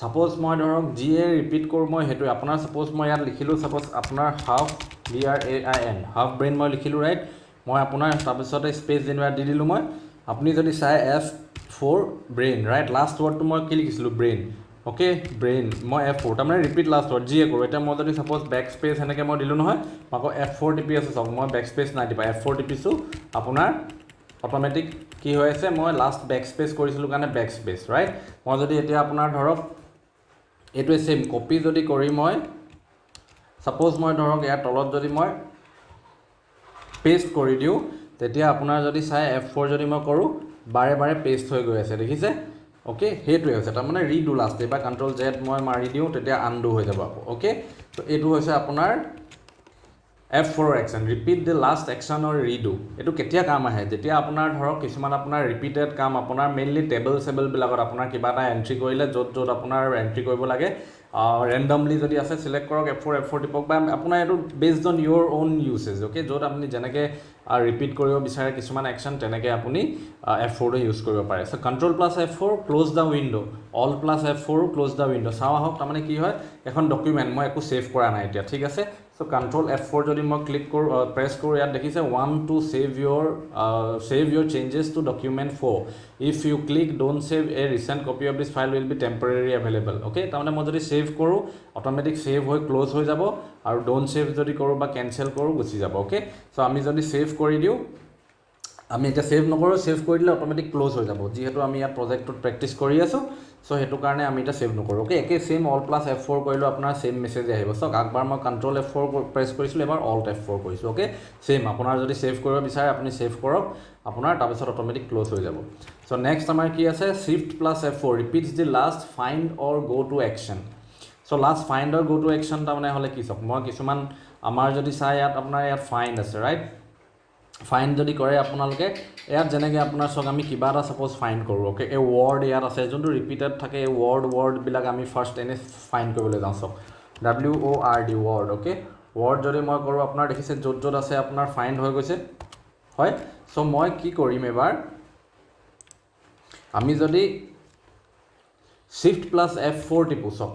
সাপোজ মই ধৰক জিয়ে ৰিপিট কৰোঁ মই হেতু আপোনাৰ সাপোজ মই ইয়াত লিখিলো সাপোজ আপোনাৰ হাফ BRAIN হাফ ব্ৰেইন মই লিখিলো ৰাইট মই আপোনাৰ তাৰপিছতে স্পেস যেনিবা দি দিলো মই আপুনি যদি চাই F4 ব্ৰেইন ৰাইট লাষ্ট ৱৰ্ডটো মই কি লিখিছিলো ব্ৰেইন ওকে ব্ৰেইন মই F4 তাৰমানে ৰিপিট লাষ্ট ৱৰ্ড জিয়ে কৰোঁ এটা মই যদি সাপোজ বেক স্পেস এনেকৈ মই দিলো নহয় আকৌ F4 টিপি আছে চাওক মই বেক স্পেস নাই দিবা F4 টিপিছো আপোনাৰ অটোমেটিক কি হৈ আছে মই লাষ্ট বেক স্পেস কৰিছিলো কাৰণে বেক স্পেস ৰাইট মই যদি এতিয়া আপোনাৰ ধৰক এটোৱে সেম কপি যদি কৰি মই সাপোজ মই ধৰক ইয়াৰ তলত যদি মই পেস্ট কৰি দিও তেতিয়া আপোনাৰ যদি চাই F4 যদি মই কৰো বাৰে বাৰে পেস্ট হৈ গৈ আছে দেখিছে ওকে হেতুৱে হৈছে তাৰ মানে ৰিডু লাষ্ট এবাৰ Ctrl Z মই মাৰি দিও তেতিয়া আনডু হৈ যাব আকৌ ওকে তো এটো হৈছে আপোনাৰ F4 action repeat the last action or redo এটো কেতিয়া কাম আহে যেতিয়া আপোনাৰ ধৰক কিছুমান আপোনাৰ ৰিপিটেড কাম আপোনাৰ মেইনলি টেবল সেবল বিলাকত আপোনাৰ কিবা এটা এন্ট্ৰি কৰিলে যত আপোনাৰ এন্ট্ৰি কৰিব লাগে randomly যদি আছে সিলেক্ট কৰক F4 টিপক বা আপোনাৰ এটো based on your own usage okay যত আপুনি জেনেকে ৰিপিট কৰিব বিচাৰে কিছুমান একচন তেনেকে আপুনি F4 ইউজ কৰিব পাৰে so Ctrl plus F4 close the window Alt plus F4 close the window চাও হক তাৰমানে কি হয় এখন ডকুমেন্ট মই একো সেভ কৰা নাই এতিয়া ঠিক আছে সো Ctrl F4 যদি মই ক্লিক কৰো প্ৰেছ কৰো ইয়াত দেখিছে want to save your changes to document 4 if you click don't save a recent copy of this file will be temporarily available okay তাৰমানে মই যদি সেভ কৰো অটোমেটিক সেভ হৈ ক্লোজ হৈ যাব আৰু don't save যদি কৰো বা ক্যান্সেল কৰো গুচি যাব ওকে সো আমি যদি সেভ কৰি দিও আমি এটা সেভ নকৰো সেভ কৰি দিলে অটোমেটিক ক্লোজ হৈ যাব যেহেতু আমি ইয়াত প্ৰজেক্টত প্ৰেক্টিস কৰি আছো সো হেতু কাৰণে আমি এটা সেভ নকৰো ওকে একে সেম Alt plus F4 কৰিলো আপোনাৰ সেম মেসেজ আহিব সো আকবাৰ মই Ctrl F4 প্ৰেছ কৰিছিলো এবাৰ Alt F4 কৰিছো ওকে সেম আপোনাৰ যদি সেভ কৰিব বিচাৰে আপুনি সেভ কৰক আপোনাৰ তাৰপিছত অটোমেটিক ক্লোজ হৈ যাব সো নেক্সট আমাৰ কি আছে Shift plus F4 repeats the last find or go to action so last find or go to action তাৰমানে হলে কি চাওক মই কিছুমান আমাৰ যদি চাই ইয়াত আপোনাৰ ইয়াত ফাইন্ড আছে ৰাইট ফাইন্ড যদি কৰে আপোনালোকে ইয়াত জেনেকে আপোনাৰ সক আমি কিবা এটা সাপোজ ফাইন্ড কৰো ওকে এ ওয়াৰ্ড ইয়াত আছে যোনটো ৰিপিটেড থাকে এই ওয়াৰ্ড বিলাক আমি ফাৰ্স্ট এনে ফাইন্ড কৰিবলৈ যাওঁ সক WORD ওয়াৰ্ড ওকে ওয়াৰ্ড যদি মই কৰো আপোনাৰ দেখিছে যত যত আছে আপোনাৰ ফাইন্ড হৈ গৈছে হয় সো মই কি কৰিম এবাৰ আমি যদি Shift plus F4 টিপু সক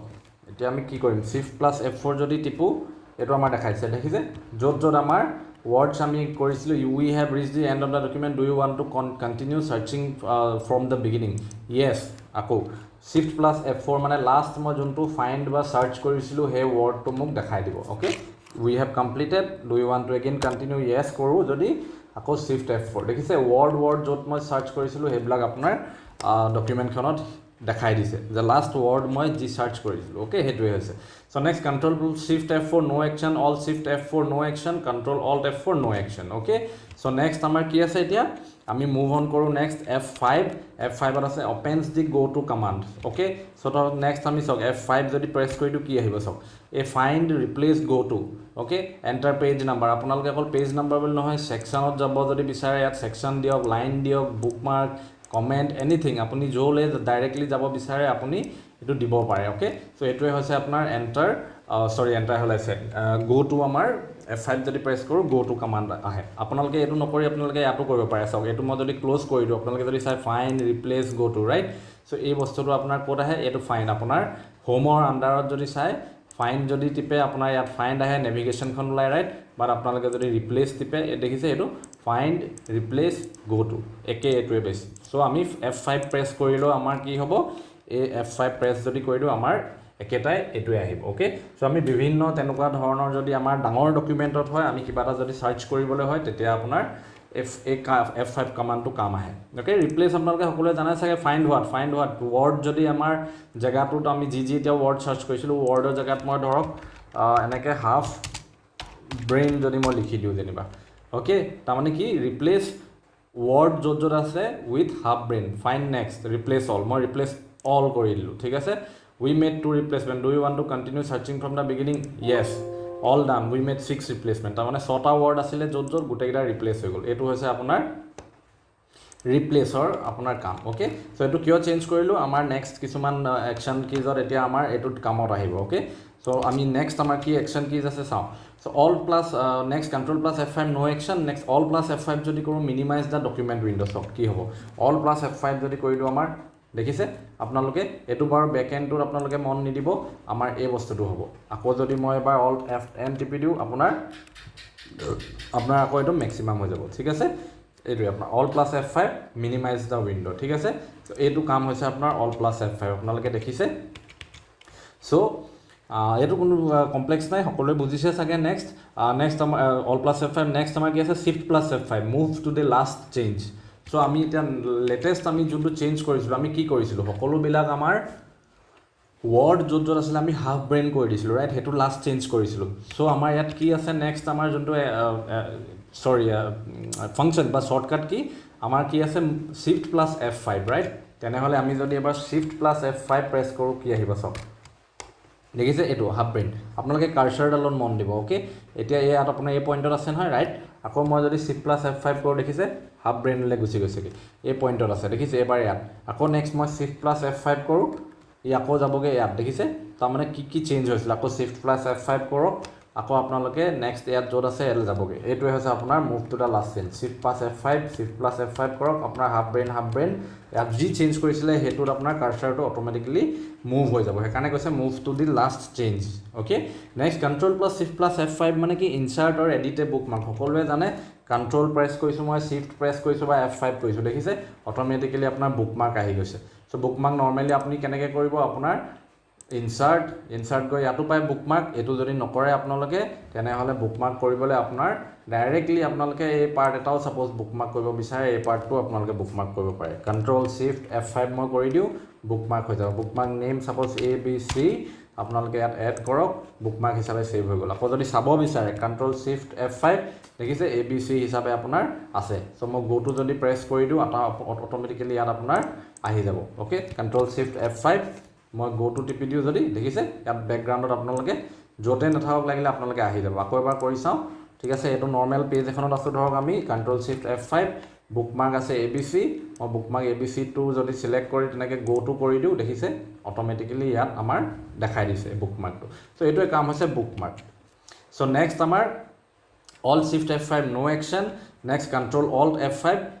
এতিয়া আমি কি কৰিম Shift plus F4 যদি টিপু এটো আমাৰ দেখাইছে দেখিছে যত যত আমাৰ words আমি কৰিছিলো we have reached the end of the document do you want to continue searching from the beginning yes আকৌ Shift plus F4 মানে লাষ্ট মই যোনটো ফাইন্ড বা সার্চ কৰিছিলো হে ওয়ার্ডটো মোক দেখাই দিব okay we have completed do you want to again continue yes কৰো যদি আকৌ Shift F4 দেখিছে word যত মই সাৰ্চ কৰিছিলো হেবিলাক আপোনাৰ ডকুমেন্টখনত দেখাই দিছে যে লাষ্ট ৱৰ্ড মই যি সাৰ্চ কৰিছিলোঁ ওকে হেতুৱে হৈছে so next control shift F4 no action alt shift F4 no action control alt F4 no action okay so next আমাৰ কি আছে এতিয়া আমি মুভ অন কৰোঁ নেক্সট F5 ত আছে opens the go to command okay so তো নেক্সট আমি সক F5 যদি প্ৰেছ কৰি দিও কি আহিব সক এ find replace go to okay enter page number আপোনালোকে অকল পেজ নাম্বাৰ বুলি নহয় সেকশনত যাব যদি বিচাৰে ইয়াত সেকশন দিয়ক লাইন দিয়ক বুকমাৰ্ক কমেন্ট এনিথিং আপুনি জলে ডাইৰেক্টলি যাব বিচাৰে আপুনি এটো দিব পাৰে ওকে সো এটোৱে হৈছে আপোনাৰ এন্টাৰ এন্টাৰ হলাইছে গো টু আমাৰ F5 যদি প্ৰেছ কৰো গো টু কমান্ড আহে আপোনালোকে এটো নকৰি আপোনালোকে ইয়াতো কৰিব পাৰে সক এটো মই যদি ক্লোজ কৰি দিও আপোনালোকে যদি চাই find replace go to right so এই বস্তুটো আপোনাৰ কোড আহে এটো ফাইন্ড আপোনাৰ হোমৰ আন্ডাৰত যদি চাই ফাইন্ড যদি টিপে আপোনাৰ ইয়াত ফাইন্ড আহে নেভিগেশনখন ওলাই ৰাইট বাট আপোনালোকে যদি ৰিপ্লেস টিপে এ দেখিছে এটো ফাইন্ড ৰিপ্লেস গো টু একে এটোৱে বেছি সো আমি F5 প্ৰেছ কৰিলো আমাৰ কি হ'ব এই F5 প্ৰেছ যদি কৰি দিও আমাৰ একেটাই এটোৱে আহিব ওকে সো আমি বিভিন্ন তেনেকুৱা ধৰণৰ যদি আমাৰ ডাঙৰ ডকুমেন্টত হয় আমি কিবা এটা যদি সাৰ্চ কৰিবলৈ হয় তেতিয়া আপোনাৰ F5 কমান্ডটো কাম আহে ওকে ৰিপ্লেস আপোনালোকে সকলোৱে জানে চাগে ফাইন্ড হোৱাট ৱৰ্ড যদি আমাৰ জায়গাটোত আমি জি এতিয়া ৱৰ্ড সাৰ্চ কৰিছিলো ৱৰ্ডৰ জায়গাত মই ধৰক এনেকে হাফ ব্ৰেইন যদি মই লিখি দিও যেনিবা ওকে তাৰ মানে কি ৰিপ্লেস ৱৰ্ড যত আছে with half brain find next replace all মই ৰিপ্লেস অল কৰি দিলো ঠিক আছে we made 2 replacement do you want to continue searching from the beginning yes all done we made 6 replacement তাৰ মানে 6টা ৱৰ্ড আছিল যত গুটেইটা ৰিপ্লেস হৈ গল এটো হৈছে আপোনাৰ ৰিপ্লেসৰ আপোনাৰ কাম ওকে সো এটো কিয় চেঞ্জ কৰিলো আমাৰ নেক্সট কিছুমান একচন কিজৰ এতিয়া আমাৰ এটোত কামত আহিব ওকে সো আমি নেক্সট আমাৰ কি একচন কিজ আছে চাও so alt plus next control plus F5 no action next alt plus F5 যদি কৰো মিনিমাইজ দা ডকুমেন্ট উইন্ডো সক কি হ'ব অল প্লাস F5 যদি কৰি দিও আমাৰ দেখিছে আপোনালোকে এটো বাৰ ব্যাকএন্ডটোত আপোনালোকে মন নিদিব আমাৰ এই বস্তুটো হ'ব আকৌ যদি মই এবাৰ অল্ট Fn টিপি দিও আপোনাৰ আকৌ এটো ম্যাক্সিমাম হৈ যাব ঠিক আছে এটো আপোনাৰ অল প্লাস F5 মিনিমাইজ দা উইন্ডো ঠিক আছে সো এটো কাম হৈছে আপোনাৰ অল প্লাস F5 আপোনালোকে দেখিছে সো এটো কোনো কমপ্লেক্স নাই সকলোৱে বুজিছে চাগে নেক্সট আমাৰ অল প্লাস F5 নেক্সট আমাৰ কি আছে shift plus F5 move to the last change so আমি এটা লেটেস্ট আমি যোনটো চেঞ্জ কৰিছিলো আমি কি কৰিছিলো সকলো বিলাক আমাৰ ৱৰ্ড যত আছিল আমি হাফ ব্ৰেইন কৰি দিছিলো ৰাইট হেতু লাষ্ট চেঞ্জ কৰিছিলো সো আমাৰ ইয়াত কি আছে নেক্সট আমাৰ যোনটো ফাংচন বা শৰ্টকাট কি আমাৰ কি আছে শিফট প্লাস F5 ৰাইট তেনেহলে আমি যদি এবাৰ শিফট প্লাস F5 প্ৰেছ কৰো কি আহিব সব দেখিছে এটো হাফ ব্ৰেইন আপোনালোকে কাৰ্সৰডালত মন দিব ওকে এতিয়া ইয়াত আপোনাৰ এই পইণ্টত আছে নহয় ৰাইট আকৌ মই যদি শিফট প্লাস F5 কৰো দেখিছে হাফ ব্ৰেইনলৈ গুচি গৈছে কি এই পইণ্টত আছে দেখিছে এবাৰ ইয়াত আকৌ নেক্সট মই শিফট প্লাস F5 কৰো ই আকৌ যাবগে ইয়াত দেখিছে তাৰ মানে কি চেঞ্জ হৈছিল আকৌ শিফট প্লাস F5 কৰক আকৌ আপোনালোকে নেক্সট ইয়াত যত আছে এল যাবগে এটোৱে হৈছে আপোনাৰ move to the last change shift plus F5 কৰক আপোনাৰ হাফ ব্ৰেইন ইয়াত যি চেঞ্জ কৰিছিলে হেতুত আপোনাৰ কাৰ্সৰটো অটোমেটিক্যালি মুভ হৈ যাব হেকাৰণে কৈছে move to the last change okay next control plus shift plus F5 মানে কি ইনসাৰ্ট অৰ এডিট এ বুকমাৰ্ক সকলোৱে জানে কন্ট্ৰোল প্ৰেছ কৰিছো মই শিফট প্ৰেছ কৰিছো বা F5 কৰিছো দেখিছে অটোমেটিক্যালি আপোনাৰ বুকমাৰ্ক আহি গৈছে সো বুকমাৰ্ক নৰমালি আপুনি কেনেকৈ কৰিব আপোনাৰ ইনসাৰ্ট গৈ ইয়াতো পায় বুকমাৰ্ক এটো যদি নকৰে আপোনালোকে তেনেহলে বুকমাৰ্ক কৰিবলৈ আপোনাৰ ডাইৰেক্টলি আপোনালোকে এই পাৰ্ট এটাও সাপোজ বুকমাৰ্ক কৰিব বিচাৰে এই পাৰ্টটো আপোনালোকে বুকমাৰ্ক কৰিব পাৰে কন্ট্ৰোল শিফট F5 মই কৰি দিও বুকমাৰ্ক হৈ যাব বুকমাৰ্ক নেম সাপোজ ABC আপোনালোকে ইয়াত এড কৰক বুকমাৰ্ক হিচাপে সেভ হৈ গল আকৌ যদি চাব বিচাৰে কন্ট্ৰোল শিফট F5 দেখিছে ABC হিচাপে আপোনাৰ আছে সো মই গো টু যদি প্ৰেছ কৰি দিও অটোমেটিক্যালি ইয়াত আপোনাৰ আহি যাব ওকে কন্ট্ৰোল শিফট F5 মই গো টু টিপি দিও যদি দেখিছে ইয়াত ব্যাকগ্ৰাউণ্ডত আপোনালোকে জোতে নাথাকক লাগিলে আপোনালোকে আহি যাব আকৌ এবাৰ কৰি চাও ঠিক আছে এটো নৰমাল পেজ এখনত আছে ধৰক আমি কন্ট্ৰোল শিফট F5 বুকমাৰ্ক আছে ABC মই বুকমাৰ্ক ABC টো যদি সিলেক্ট কৰি তেনেকে গো টু কৰি দিও দেখিছে অটোমেটিক্যালি ইয়াত আমাৰ দেখাই দিছে বুকমাৰ্কটো সো এটোৱে কাম হৈছে বুকমাৰ্ক সো নেক্সট আমাৰ alt shift F5 no action next control alt F5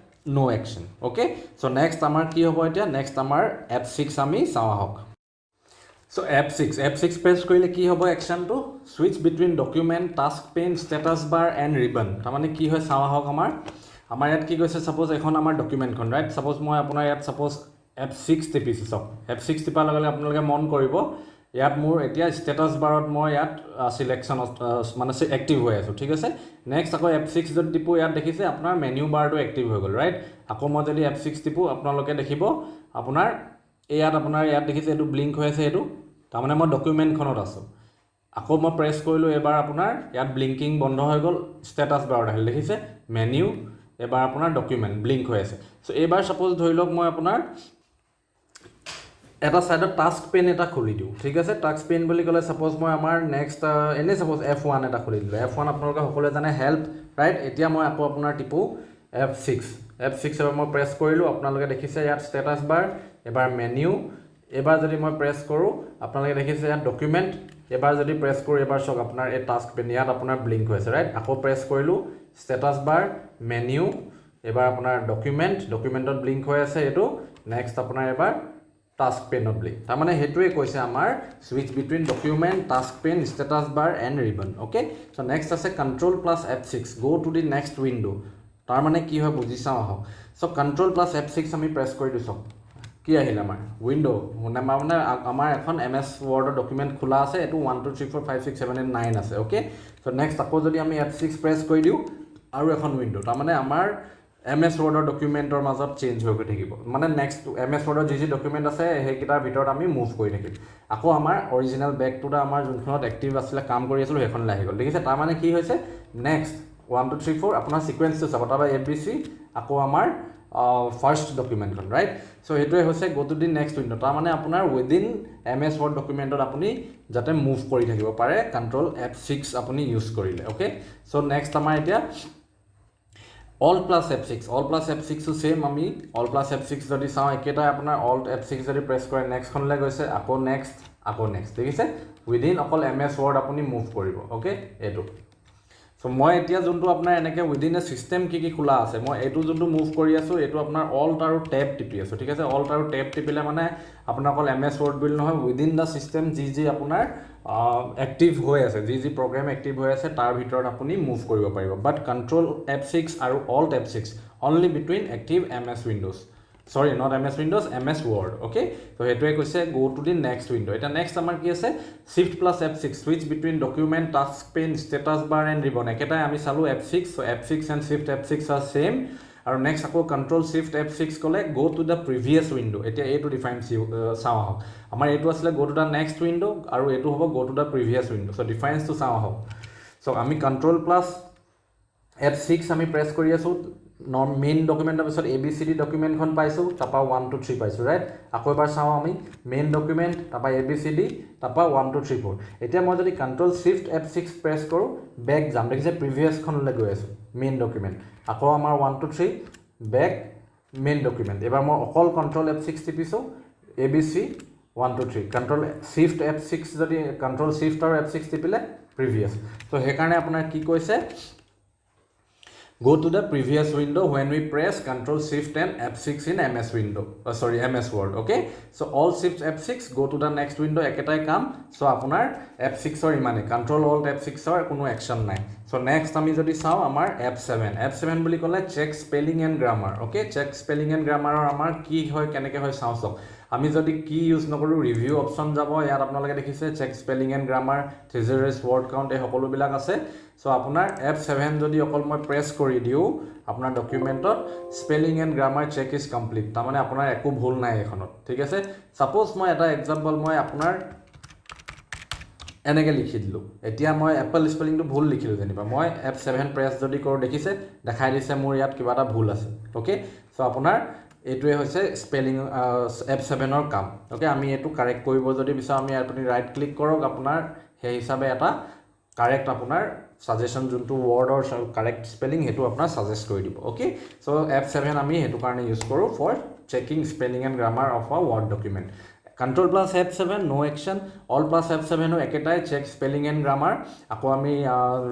no action okay so next আমাৰ কি হ'ব এতিয়া নেক্সট আমাৰ F6 আমি চাও হক So F6 press কৰিলে কি হ'ব একচনটো switch between document task pane status bar and ribbon তাৰ মানে কি হয় চাওয়া হক আমাৰ ইয়াত কি কৈছে সাপোজ এখন আমাৰ ডকুমেন্টখন ৰাইট সাপোজ মই আপোনাৰ ইয়াত সাপোজ F6 টিপিছো সব F6 টিপা লগালে আপোনালোকে মন কৰিব ইয়াত মোৰ এতিয়া স্ট্যাটাস বাৰত মই ইয়াত সিলেকশন মানে এক্টিভ হৈ আছে ঠিক আছে নেক্সট আকৌ F6 যদি টিপো ইয়াত দেখিছে আপোনাৰ মেনু বাৰটো এক্টিভ হৈ গল ৰাইট আকৌ মই যদি F6 টিপো আপোনালোকে দেখিব আপোনাৰ ইয়াত আপোনাৰ ইয়াত দেখিছে এইটো ব্লিংক হৈ আছে এইটো তাৰমানে মই ডকুমেণ্টখনত আছোঁ আকৌ মই প্ৰেছ কৰিলোঁ এবাৰ আপোনাৰ ইয়াত ব্লিংকিং বন্ধ হৈ গ'ল ষ্টেটাছ বাৰত আহিল দেখিছে মেনিউ এবাৰ আপোনাৰ ডকুমেণ্ট ব্লিংক হৈ আছে চ' এইবাৰ ছাপ'জ ধৰি লওক মই আপোনাৰ এটা ছাইডত টাস্ক পেন এটা খুলি দিওঁ ঠিক আছে টাস্ক পেন বুলি ক'লে ছাপ'জ মই আমাৰ নেক্সট এনেই ছাপ'জ F1 এটা খুলি দিলোঁ F1 আপোনালোকে সকলোৱে জানে হেল্প ৰাইট এতিয়া মই আকৌ আপোনাৰ টিপোঁ F6 এবাৰ মই প্ৰেছ কৰিলোঁ আপোনালোকে দেখিছে ইয়াত ষ্টেটাছ বাৰ এবাৰ মেনিউ এবাৰ যদি মই প্ৰেছ কৰোঁ আপোনালোকে দেখিছে ইয়াত ডকুমেণ্ট এবাৰ যদি প্ৰেছ কৰোঁ এবাৰ চাওক আপোনাৰ এই টাস্ক পেন ইয়াত আপোনাৰ ব্লিংক হৈছে ৰাইট আকৌ প্ৰেছ কৰিলোঁ ষ্টেটাছ বাৰ মেনিউ এবাৰ আপোনাৰ ডকুমেণ্টত ব্লিংক হৈ আছে এইটো নেক্সট আপোনাৰ এবাৰ টাস্ক পেনত ব্লিংক তাৰমানে সেইটোৱে কৈছে আমাৰ switch between document task pane status bar and ribbon okay so' next আছে control plus F6 go' to the next window' তাৰমানে কি হয় বুজি চাওঁ আহক চ' কণ্ট্ৰল প্লাছ F6 আমি প্ৰেছ কৰি দিওঁ চাওক কি আহিল আমাৰ উইণ্ড' মানে আমাৰ এখন MS ৱৰ্ডৰ ডকুমেণ্ট খোলা আছে এইটো 1 2 3 4 5 6 7 8 9 আছে অ'কে চ' নেক্সট আকৌ যদি আমি F6 প্ৰেছ কৰি দিওঁ আৰু এখন উইণ্ড' তাৰমানে আমাৰ MS ৱৰ্ডৰ ডকুমেণ্টৰ মাজত চেঞ্জ হৈ গৈ থাকিব মানে নেক্সট MS ৱৰ্ডৰ যি ডকুমেণ্ট আছে সেইকেইটাৰ ভিতৰত আমি মুভ কৰি থাকিম আকৌ আমাৰ অৰিজিনেল বেকটোতে আমাৰ যোনখনত এক্টিভ আছিলে কাম কৰি আছিলোঁ সেইখনলৈ আহি গ'ল দেখিছে তাৰমানে কি হৈছে নেক্সট 1 2 3 4 আপোনাৰ ছিকুৱেঞ্চটো চাব তাৰপৰা ABC আকৌ আমাৰ ফাৰ্ষ্ট ডকুমেণ্টখন ৰাইট চ' সেইটোৱে হৈছে গ' টু দি নেক্সট উইণ্ড' তাৰমানে আপোনাৰ উইদিন MS ৱৰ্ড ডকুমেণ্টত আপুনি যাতে মুভ কৰি থাকিব পাৰে কণ্ট্ৰল F6 আপুনি ইউজ কৰিলে অ'কে চ' নেক্সট আমাৰ এতিয়া অল প্লাছ F6টো ছেম আমি অল প্লাছ F6 যদি চাওঁ একেটাই আপোনাৰ অল্ট F6 যদি প্ৰেছ কৰে নেক্সটখনলৈ গৈছে আকৌ নেক্সট দেখিছে উইদিন অকল MS ৱৰ্ড আপুনি মুভ কৰিব অ'কে এইটো চ' মই এতিয়া যোনটো আপোনাৰ এনেকৈ উইদিন এ ছিষ্টেম কি খোলা আছে মই এইটো যোনটো মুভ কৰি আছোঁ এইটো আপোনাৰ অল্ট আৰু টেব টিপি আছোঁ ঠিক আছে অল্ট আৰু টেব টিপিলে মানে আপোনাৰ অকল MS ৱৰ্ড বুলি নহয় উইদিন দ্য ছিষ্টেম যি আপোনাৰ এক্টিভ হৈ আছে যি প্ৰগ্ৰেম এক্টিভ হৈ আছে তাৰ ভিতৰত আপুনি মুভ কৰিব পাৰিব বাট কণ্ট্ৰল F6 আৰু alt F6 only between active MS windows sorry not MS Windows MS Word okay so সেইটোৱে কৈছে go to the next window এটা next আমাৰ কি আছে shift plus F6 switch between document task pane status bar and ribbon একেটাই আমি চালো F6 so F6 and shift F6 are same আৰু next আকৌ control shift F6 কলে go to the previous window এতিয়া এইটো ডিফাইন চাওঁ আহক আমাৰ এইটো আছিলে go to the next window আৰু এইটো হ'ব go to the previous window so ডিফাৰেন্সটো চাওঁ আহক so আমি control plus F6 আমি প্ৰেছ কৰি আছোঁ মেইন ডকুমেণ্টৰ পিছত ABCD ডকুমেণ্টখন পাইছোঁ তাৰপৰা 1 2 3 পাইছোঁ ৰাইট আকৌ এবাৰ চাওঁ আমি মেইন ডকুমেণ্ট তাৰপৰা ABCD তাৰপৰা 1 2 3 4 এতিয়া মই যদি কণ্ট্ৰল শিফ্ট F6 প্ৰেছ কৰোঁ বেক যাম দেখিছে প্ৰিভিয়াছখনলৈ গৈ আছোঁ মেইন ডকুমেণ্ট আকৌ আমাৰ 1 2 3 বেক মেইন ডকুমেণ্ট এবাৰ মই অকল control F6 টিপিছোঁ ABC 1 2 3 control shift F6 যদি কণ্ট্ৰল শিফ্ট আৰু F6 টিপিলে প্ৰিভিয়াছ ত' সেইকাৰণে আপোনাৰ কি কৈছে go to the previous window when we press Ctrl Shift and F6 in MS window MS Word okay so all shift F6 go to the next window একেটাই কাম so আপোনাৰ F6 ৰ ইমানে Ctrl Alt F6 ৰ কোনো অ্যাকশন নাই so next আমি যদি চাও আমাৰ F7 বুলি ক'লে check spelling and grammar okay check spelling and গ্ৰামাৰৰ আমাৰ কি হয় কেনেকৈ হয় চাও আমি যদি কি ইউজ নকৰো ৰিভিউ অপচন যাব ইয়াত আপোনালোকে দেখিছে check spelling and grammar thesaurus word count এই সকলোবিলাক আছে সো আপোনাৰ F7 যদি অকল মই প্ৰেছ কৰি দিও আপোনাৰ ডকুমেন্টত spelling and grammar check is complete তাৰ মানে আপোনাৰ একো ভুল নাই এখনত ঠিক আছে সাপোজ মই এটা এক্সাম্পল মই আপোনাৰ এনেকে লিখি দিলো এতিয়া মই এপল স্পেলিংটো ভুল লিখিলো যেনিবা মই F7 প্ৰেছ যদি কৰো দেখিছে দেখাই দিছে মোৰ ইয়াত কিবা এটা ভুল আছে ওকে সো আপোনাৰ এইটোৱে হৈছে স্পেলিং F7 ৰ কাম ওকে আমি এটো কাৰেক্ট কৰিব যদি বিচাৰো আমি আপুনি ৰাইট ক্লিক কৰক আপোনাৰ সেই হিচাপে এটা কাৰেক্ট আপোনাৰ সাজেশন যোনটো ৱৰ্ডৰ কাৰেক্ট স্পেলিং হেতু আপোনাৰ সাজেষ্ট কৰি দিব ওকে সো F7 আমি হেতু কাৰণে ইউজ কৰো for checking spelling and grammar of a word document Ctrl plus F7 no action all plus F7 একেটাই চেক স্পেলিং এণ্ড গ্ৰামাৰ আকৌ আমি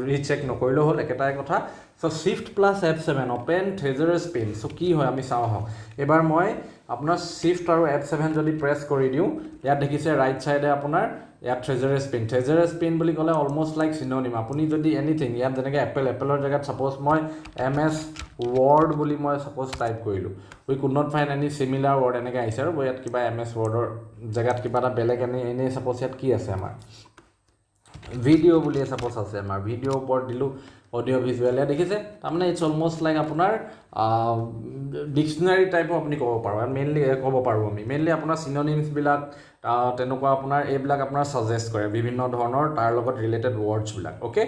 ৰিচেক নকৰিলো হল একেটাই কথা so shift plus F7 open thesaurus pane so কি হয় আমি চাও হক এবাৰ মই আপোনাৰ শিফট আৰু F7 যদি প্ৰেছ কৰি দিও ইয়াত দেখিছে ৰাইট সাইডে আপোনাৰ ইয়াত থিজাৰেছ পেন বুলি ক'লে অলমোস্ট লাইক সিনোনিম আপুনি যদি এনিথিং ইয়াত যেনেকৈ এপলৰ জায়গাত সাপোজ মই MS Word বুলি মই সাপোজ টাইপ কৰিলো we could not find any similar word এনেকৈ আহিছে আৰু ইয়াত কিবা MS Wordৰ জায়গাত কিবা এটা বেলেগ এনে সাপোজ ইয়াত কি আছে আমাৰ ভিডিও বুলি সাপোজ আছে আমাৰ ভিডিও ওপৰত দিলো অডিঅ' ভিজুৱেল ইয়াত দেখিছে তাৰমানে ইটছ অলমষ্ট লাইক আপোনাৰ ডিক্সনেৰী টাইপো আপুনি ক'ব পাৰোঁ আৰু মেইনলি ক'ব পাৰোঁ আমি মেইনলি আপোনাৰ চিননিমছবিলাক তেনেকুৱা আপোনাৰ এইবিলাক আপোনাৰ ছাজেষ্ট কৰে বিভিন্ন ধৰণৰ তাৰ লগত ৰিলেটেড ৱৰ্ডছবিলাক অ'কে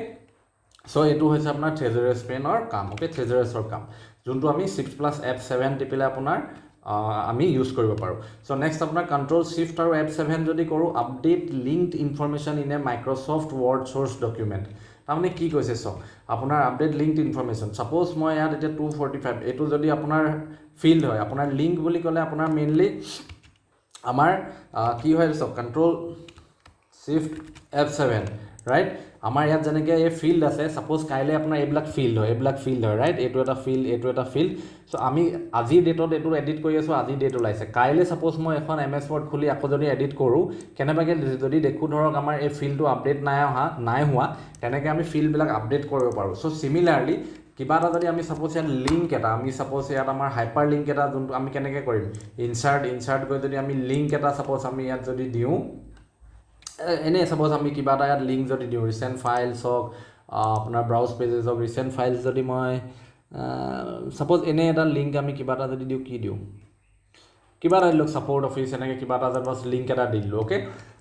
চ' এইটো হৈছে আপোনাৰ থ্ৰেজাৰাছ পেনৰ কাম অ'কে থ্ৰেজাৰাছৰ কাম যোনটো আমি 6+F7 টিপিলে আপোনাৰ আমি ইউজ কৰিব পাৰোঁ চ' নেক্সট আপোনাৰ কণ্ট্ৰল শিফ্ট আৰু F7 যদি কৰোঁ update linked information in a Microsoft word source document তাৰমানে কি কৈছে চাওক আপোনাৰ আপডেট লিংকড ইনফৰমেশ্যন ছাপ'জ মই ইয়াত এতিয়া 245 এইটো যদি আপোনাৰ ফিল্ড হয় আপোনাৰ লিংক বুলি ক'লে আপোনাৰ মেইনলি আমাৰ কি হয় চাওক কণ্ট্ৰল শিফ্ট F7 ৰাইট আমাৰ ইয়াত যেনেকৈ এই ফিল্ড আছে ছাপ'জ কাইলৈ আপোনাৰ এইবিলাক ফিল্ড হয় ৰাইট এইটো এটা ফিল্ড চ' আমি আজিৰ ডেটত এইটো এডিট কৰি আছোঁ আজি ডেট ওলাইছে কাইলৈ ছাপ'জ মই এখন MS Word খুলি আকৌ যদি এডিট কৰোঁ কেনেবাকৈ যদি দেখোঁ ধৰক আমাৰ এই ফিল্ডটো আপডেট নাই হোৱা তেনেকৈ আমি ফিল্ডবিলাক আপডেট কৰিব পাৰোঁ চ' চিমিলাৰলি কিবা এটা যদি আমি ছাপ'জ ইয়াত লিংক এটা আমি ছাপ'জ ইয়াত আমাৰ হাইপাৰ লিংক এটা যোনটো আমি কেনেকৈ কৰিম ইনচাৰ্ট গৈ যদি আমি লিংক এটা ছাপ'জ আমি ইয়াত যদি দিওঁ এনেই ছাপ'জ আমি কিবা এটা ইয়াত লিংক যদি দিওঁ ৰিচেণ্ট ফাইলছ হওক আপোনাৰ ব্ৰাউজ পেজেছ হওক ৰিচেণ্ট ফাইলছ যদি মই ছাপ'জ এনে এটা লিংক আমি কিবা এটা যদি দিওঁ কি দিওঁ কিবা এটা দিলোঁ ছাপৰ্ট অফিচ এনেকৈ কিবা এটা বাছ লিংক এটা দি দিলোঁ অ'কে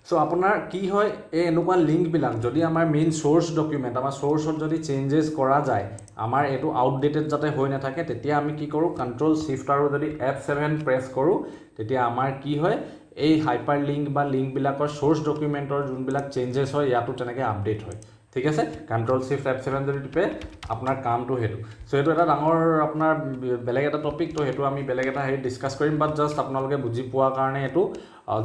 চ' আপোনাৰ কি হয় এই এনেকুৱা লিংকবিলাক যদি আমাৰ মেইন চ'ৰ্চ ডকুমেণ্ট আমাৰ চ'ৰ্চত যদি চেঞ্জেছ কৰা যায় আমাৰ এইটো আউটডেটেড যাতে হৈ নাথাকে তেতিয়া আমি কি কৰোঁ কণ্ট্ৰল শিফ্ট আৰু যদি F7 প্ৰেছ কৰোঁ তেতিয়া আমাৰ কি হয় এই হাইপাৰ লিংক বা লিংকবিলাকৰ চ'ৰ্চ ডকুমেণ্টৰ যোনবিলাক চেঞ্জেছ হয় ইয়াতো তেনেকৈ আপডেট হয় ঠিক আছে কণ্ট্ৰল শিফ্ট F7 যদি টিপে আপোনাৰ কামটো সেইটো চ' এইটো এটা ডাঙৰ আপোনাৰ বেলেগ এটা টপিক তো সেইটো আমি বেলেগ এটা হেৰি ডিছকাছ কৰিম বাট জাষ্ট আপোনালোকে বুজি পোৱাৰ কাৰণে এইটো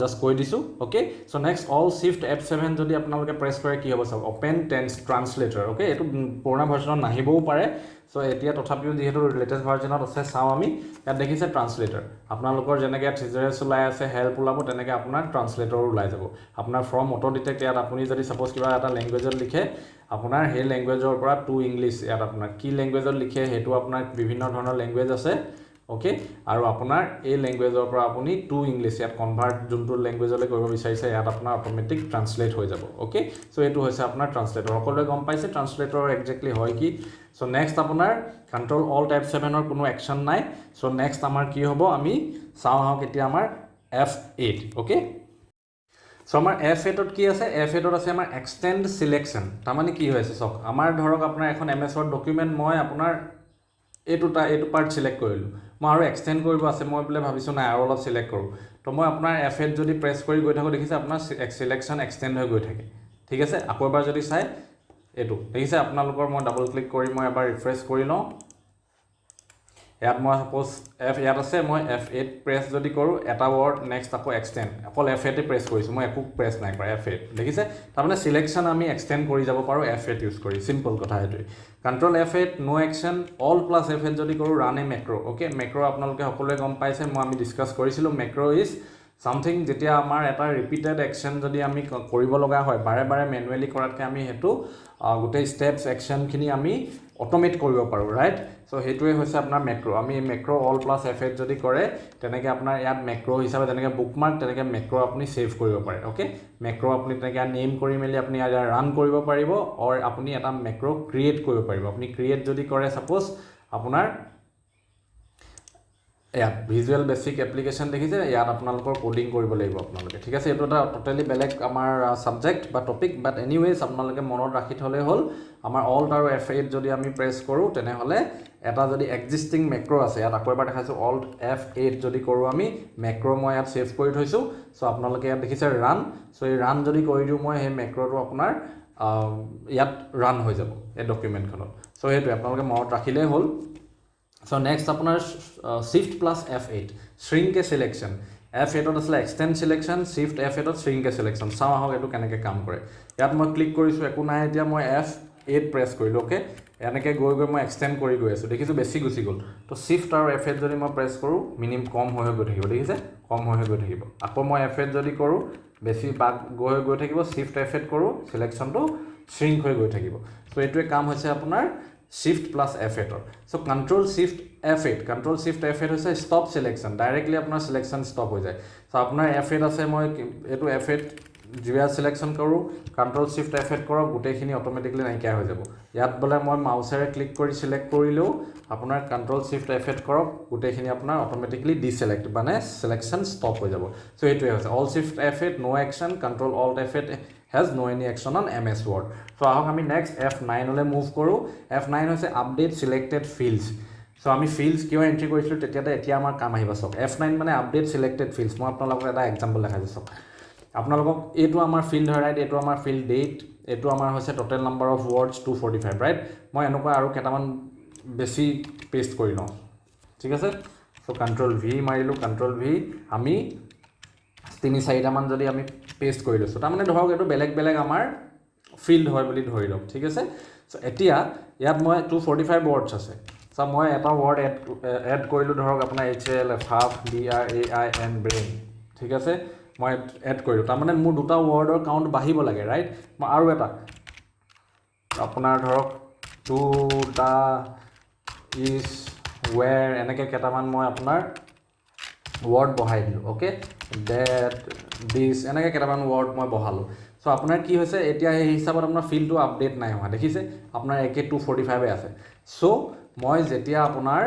জাষ্ট কৈ দিছোঁ okay so' next all shift F7 যদি আপোনালোকে প্ৰেছ কৰে কি হ'ব চাওক অ'পেন ট্ৰান্সলেটৰ অ'কে এইটো পুৰণা ভাৰ্জনত নাহিবও পাৰে চ' এতিয়া তথাপিও যিহেতু লেটেষ্ট ভাৰ্জনত আছে চাওঁ আমি ইয়াত দেখিছে ট্ৰান্সলেটৰ আপোনালোকৰ যেনেকৈ থ্ৰেজাৰাছ ওলাই আছে হেল্প ওলাব তেনেকৈ আপোনাৰ ট্ৰান্সলেটৰো ওলাই যাব আপোনাৰ ফ্ৰম অটো ডিটেক্ট ইয়াত আপুনি যদি ছাপ'জ কিবা এটা লেংগুৱেজত লিখে আপোনাৰ সেই লেংগুৱেজৰ পৰা টু ইংলিছ ইয়াত আপোনাৰ কি লেংগুৱেজত লিখে সেইটো আপোনাৰ বিভিন্ন ধৰণৰ লেংগুৱেজ আছে অ'কে আৰু আপোনাৰ এই লেংগুৱেজৰ পৰা আপুনি টু ইংলিছ ইয়াত কনভাৰ্ট যোনটো লেংগুৱেজলৈ কৰিব বিচাৰিছে ইয়াত আপোনাৰ অট'মেটিক ট্ৰান্সলেট হৈ যাব অ'কে চ' এইটো হৈছে আপোনাৰ ট্ৰান্সলেটৰ সকলোৱে গম পাইছে ট্ৰান্সলেটৰ একজেক্টলি হয় কি চ' নেক্সট আপোনাৰ কণ্ট্ৰল অল্ট F7ৰ কোনো একশ্যন নাই চ' নেক্সট আমাৰ কি হ'ব আমি চাওঁ আহক এতিয়া আমাৰ F8 অ'কে চ' আমাৰ F8ত কি আছে F8ত আছে আমাৰ এক্সটেণ্ড চিলেকশ্যন তাৰমানে কি হৈ আছে চাওক আমাৰ ধৰক আপোনাৰ এখন MS Word ডকুমেণ্ট মই আপোনাৰ এইটো পাৰ্ট চিলেক্ট কৰিলোঁ মই আৰু এক্সটেণ্ড কৰিব আছে মই বোলে ভাবিছোঁ নাই আৰু অলপ চিলেক্ট কৰোঁ তো মই আপোনাৰ F8 যদি প্ৰেছ কৰি গৈ থাকোঁ দেখিছে আপোনাৰ চিলেকশ্যন এক্সটেণ্ড হৈ গৈ থাকে ঠিক আছে আকৌ এবাৰ যদি চাই এইটো দেখিছে আপোনালোকৰ মই ডাবল ক্লিক কৰি মই এবাৰ ৰিফ্ৰেছ কৰি লওঁ ইয়াত মই ছাপ'জ ইয়াত আছে মই F8 প্ৰেছ যদি কৰোঁ এটা ৱৰ্ড নেক্সট আকৌ এক্সটেণ্ড অকল F8 প্ৰেছ কৰিছোঁ মই একো প্ৰেছ নাই কৰা F8 দেখিছে তাৰমানে চিলেকশ্যন আমি এক্সটেণ্ড কৰি যাব পাৰোঁ F8 ইউজ কৰি চিম্পল কথা সেইটোৱে কণ্ট্ৰল F8 ন' একশ্যন অল প্লাছ F8 যদি কৰোঁ ৰান এ মেক্ৰ' অ'কে মেক্ৰ' আপোনালোকে সকলোৱে গম পাইছে মই আমি ডিছকাছ কৰিছিলোঁ মেক্ৰ' ইজ ছামথিং যেতিয়া আমাৰ এটা ৰিপিটেড একশ্যন যদি আমি কৰিব লগা হয় বাৰে বাৰে মেনুৱেলি কৰাতকৈ আমি সেইটো গোটেই ষ্টেপছ একশ্যনখিনি আমি অট'মেট কৰিব পাৰোঁ ৰাইট চ' সেইটোৱে হৈছে আপোনাৰ মেক্ৰ' আমি মেক্ৰ' অল প্লাছ F8 যদি কৰে তেনেকৈ আপোনাৰ ইয়াত মেক্ৰ' হিচাপে যেনেকৈ বুকমাৰ্ক তেনেকৈ মেক্ৰ' আপুনি ছেভ কৰিব পাৰে অ'কে মেক্ৰ' আপুনি তেনেকৈ নেম কৰি মেলি আপুনি ৰান কৰিব পাৰিব অৰ আপুনি এটা মেক্ৰ' ক্ৰিয়েট কৰিব পাৰিব আপুনি ক্ৰিয়েট যদি কৰে ছাপ'জ আপোনাৰ ইয়াত ভিজুৱেল বেছিক এপ্লিকেশ্যন দেখিছে ইয়াত আপোনালোকৰ কোডিং কৰিব লাগিব আপোনালোকে ঠিক আছে এইটো এটা টোটেলি বেলেগ আমাৰ ছাবজেক্ট বা টপিক বাট এনিৱেজ আপোনালোকে মনত ৰাখি থ'লেই হ'ল আমাৰ অল্ট আৰু F8 যদি আমি প্ৰেছ কৰোঁ তেনেহ'লে এটা যদি এক্সিষ্টিং মেক্ৰ' আছে ইয়াত আকৌ এবাৰ দেখাইছোঁ অল্ট F8 যদি কৰোঁ আমি মেক্ৰ' মই ইয়াত ছেভ কৰি থৈছোঁ চ' আপোনালোকে ইয়াত দেখিছে ৰান চ' এই ৰান যদি কৰি দিওঁ মই সেই মেক্ৰ'টো আপোনাৰ ইয়াত ৰান হৈ যাব এই ডকুমেণ্টখনত চ' সেইটোৱে আপোনালোকে মনত ৰাখিলেই হ'ল চ' নেক্সট আপোনাৰ shift plus F8 shrink A selection F8ত আছিলে extend selection shift F8ত shrink A selection চাওঁ আহক এইটো কেনেকৈ কাম কৰে ইয়াত মই ক্লিক কৰিছোঁ একো নাই এতিয়া মই F8 প্ৰেছ কৰিলোঁ অ'কে এনেকৈ গৈ মই এক্সটেণ্ড কৰি গৈ আছোঁ দেখিছোঁ বেছি গুচি গ'ল তো শিফ্ট আৰু F8 যদি মই প্ৰেছ কৰোঁ কম হৈ গৈ থাকিব দেখিছে কম হৈ গৈ থাকিব আকৌ মই F8 যদি কৰোঁ বেছি গৈ থাকিব শিফ্ট F8 কৰোঁ চিলেকশ্যনটো শ্ৰিংক হৈ গৈ থাকিব চ' এইটোৱে কাম হৈছে আপোনাৰ শিফ্ট প্লাছ F8ৰ চ' কণ্ট্ৰল শিফ্ট F8 হৈছে ষ্টপ চিলেকশ্যন ডাইৰেক্টলি আপোনাৰ চিলেকশ্যন ষ্টপ হৈ যায় চ' আপোনাৰ F8 আছে মই এইটো F8 যিয়া সিলেকশন কৰোঁ কন্ট্ৰল শিফট F8 কৰক গোটেইখিনি অটোমেটিকলি নাইকিয়া হৈ যাব ইয়াত বলে মই মাউসেৰে ক্লিক কৰি সিলেক্ট কৰিলেও আপোনাৰ কন্ট্ৰল শিফট F8 কৰক গোটেইখিনি আপোনাৰ অটোমেটিকলি ডিসিলেক্ট মানে সিলেকশন ষ্টপ হৈ যাব সো এইটোৱে হৈছে alt shift F8 no action control alt F8 has no any action on MS Word so আহক আমি নেক্সট F9 লৈ মুভ কৰোঁ F9 হৈছে আপডেট সিলেক্টেড ফিল্ডস সো আমি ফিল্ডস কিয় এন্ট্ৰি কৰিছিলো তেতিয়াতে এতিয়া আমাৰ কাম আহিব সক F9 মানে আপডেট সিলেক্টেড ফিল্ডস মই আপোনালোকক এটা এক্সাম্পল দেখাইছো সক আপোনালোকক এইটো আমাৰ ফিল্ড হয় ৰাইট এইটো আমাৰ ফিল্ড ডেট এইটো আমাৰ হৈছে টোটাল নাম্বাৰ অফ ওয়াৰ্ডস 245 ৰাইট মই এনেকুৱা আৰু কেটামান বেছি পেস্ট কৰি লওঁ ঠিক আছে সো কন্ট্ৰল ভি মাৰিলো কন্ট্ৰল ভি আমি 3-4টা মান যদি আমি পেস্ট কৰি লৈছো তাৰ মানে ধৰক এইটো বেলেগ বেলেগ আমাৰ ফিল্ড হয় বুলি ধৰি লওক ঠিক আছে সো এতিয়া ইয়াত মই 245 ওয়াৰ্ডস আছে সো মই এটা ওয়াৰ্ড এড কৰিলো ধৰক আপোনাৰ HL half BRAIN brain ঠিক আছে মই এড কৰিলো তাৰ মানে মোৰ দুটা ওয়াৰ্ডৰ কাউন্ট বাঢ়িব লাগে ৰাইট মই আৰু এটা আপোনাৰ ধৰক টু দা ইজ ওয়্যাৰ এনেকে কেটামান মই আপোনাৰ ওয়াৰ্ড বহাই দিলো ওকে দ্যাট দিস এনেকে কেটামান ওয়াৰ্ড মই বহালো সো আপোনাৰ কি হৈছে এতিয়া এই হিচাপত আপোনাৰ ফিল্ডটো আপডেট নাই হোৱা দেখিছে আপোনাৰ একে 245 আছে সো মই যেতিয়া আপোনাৰ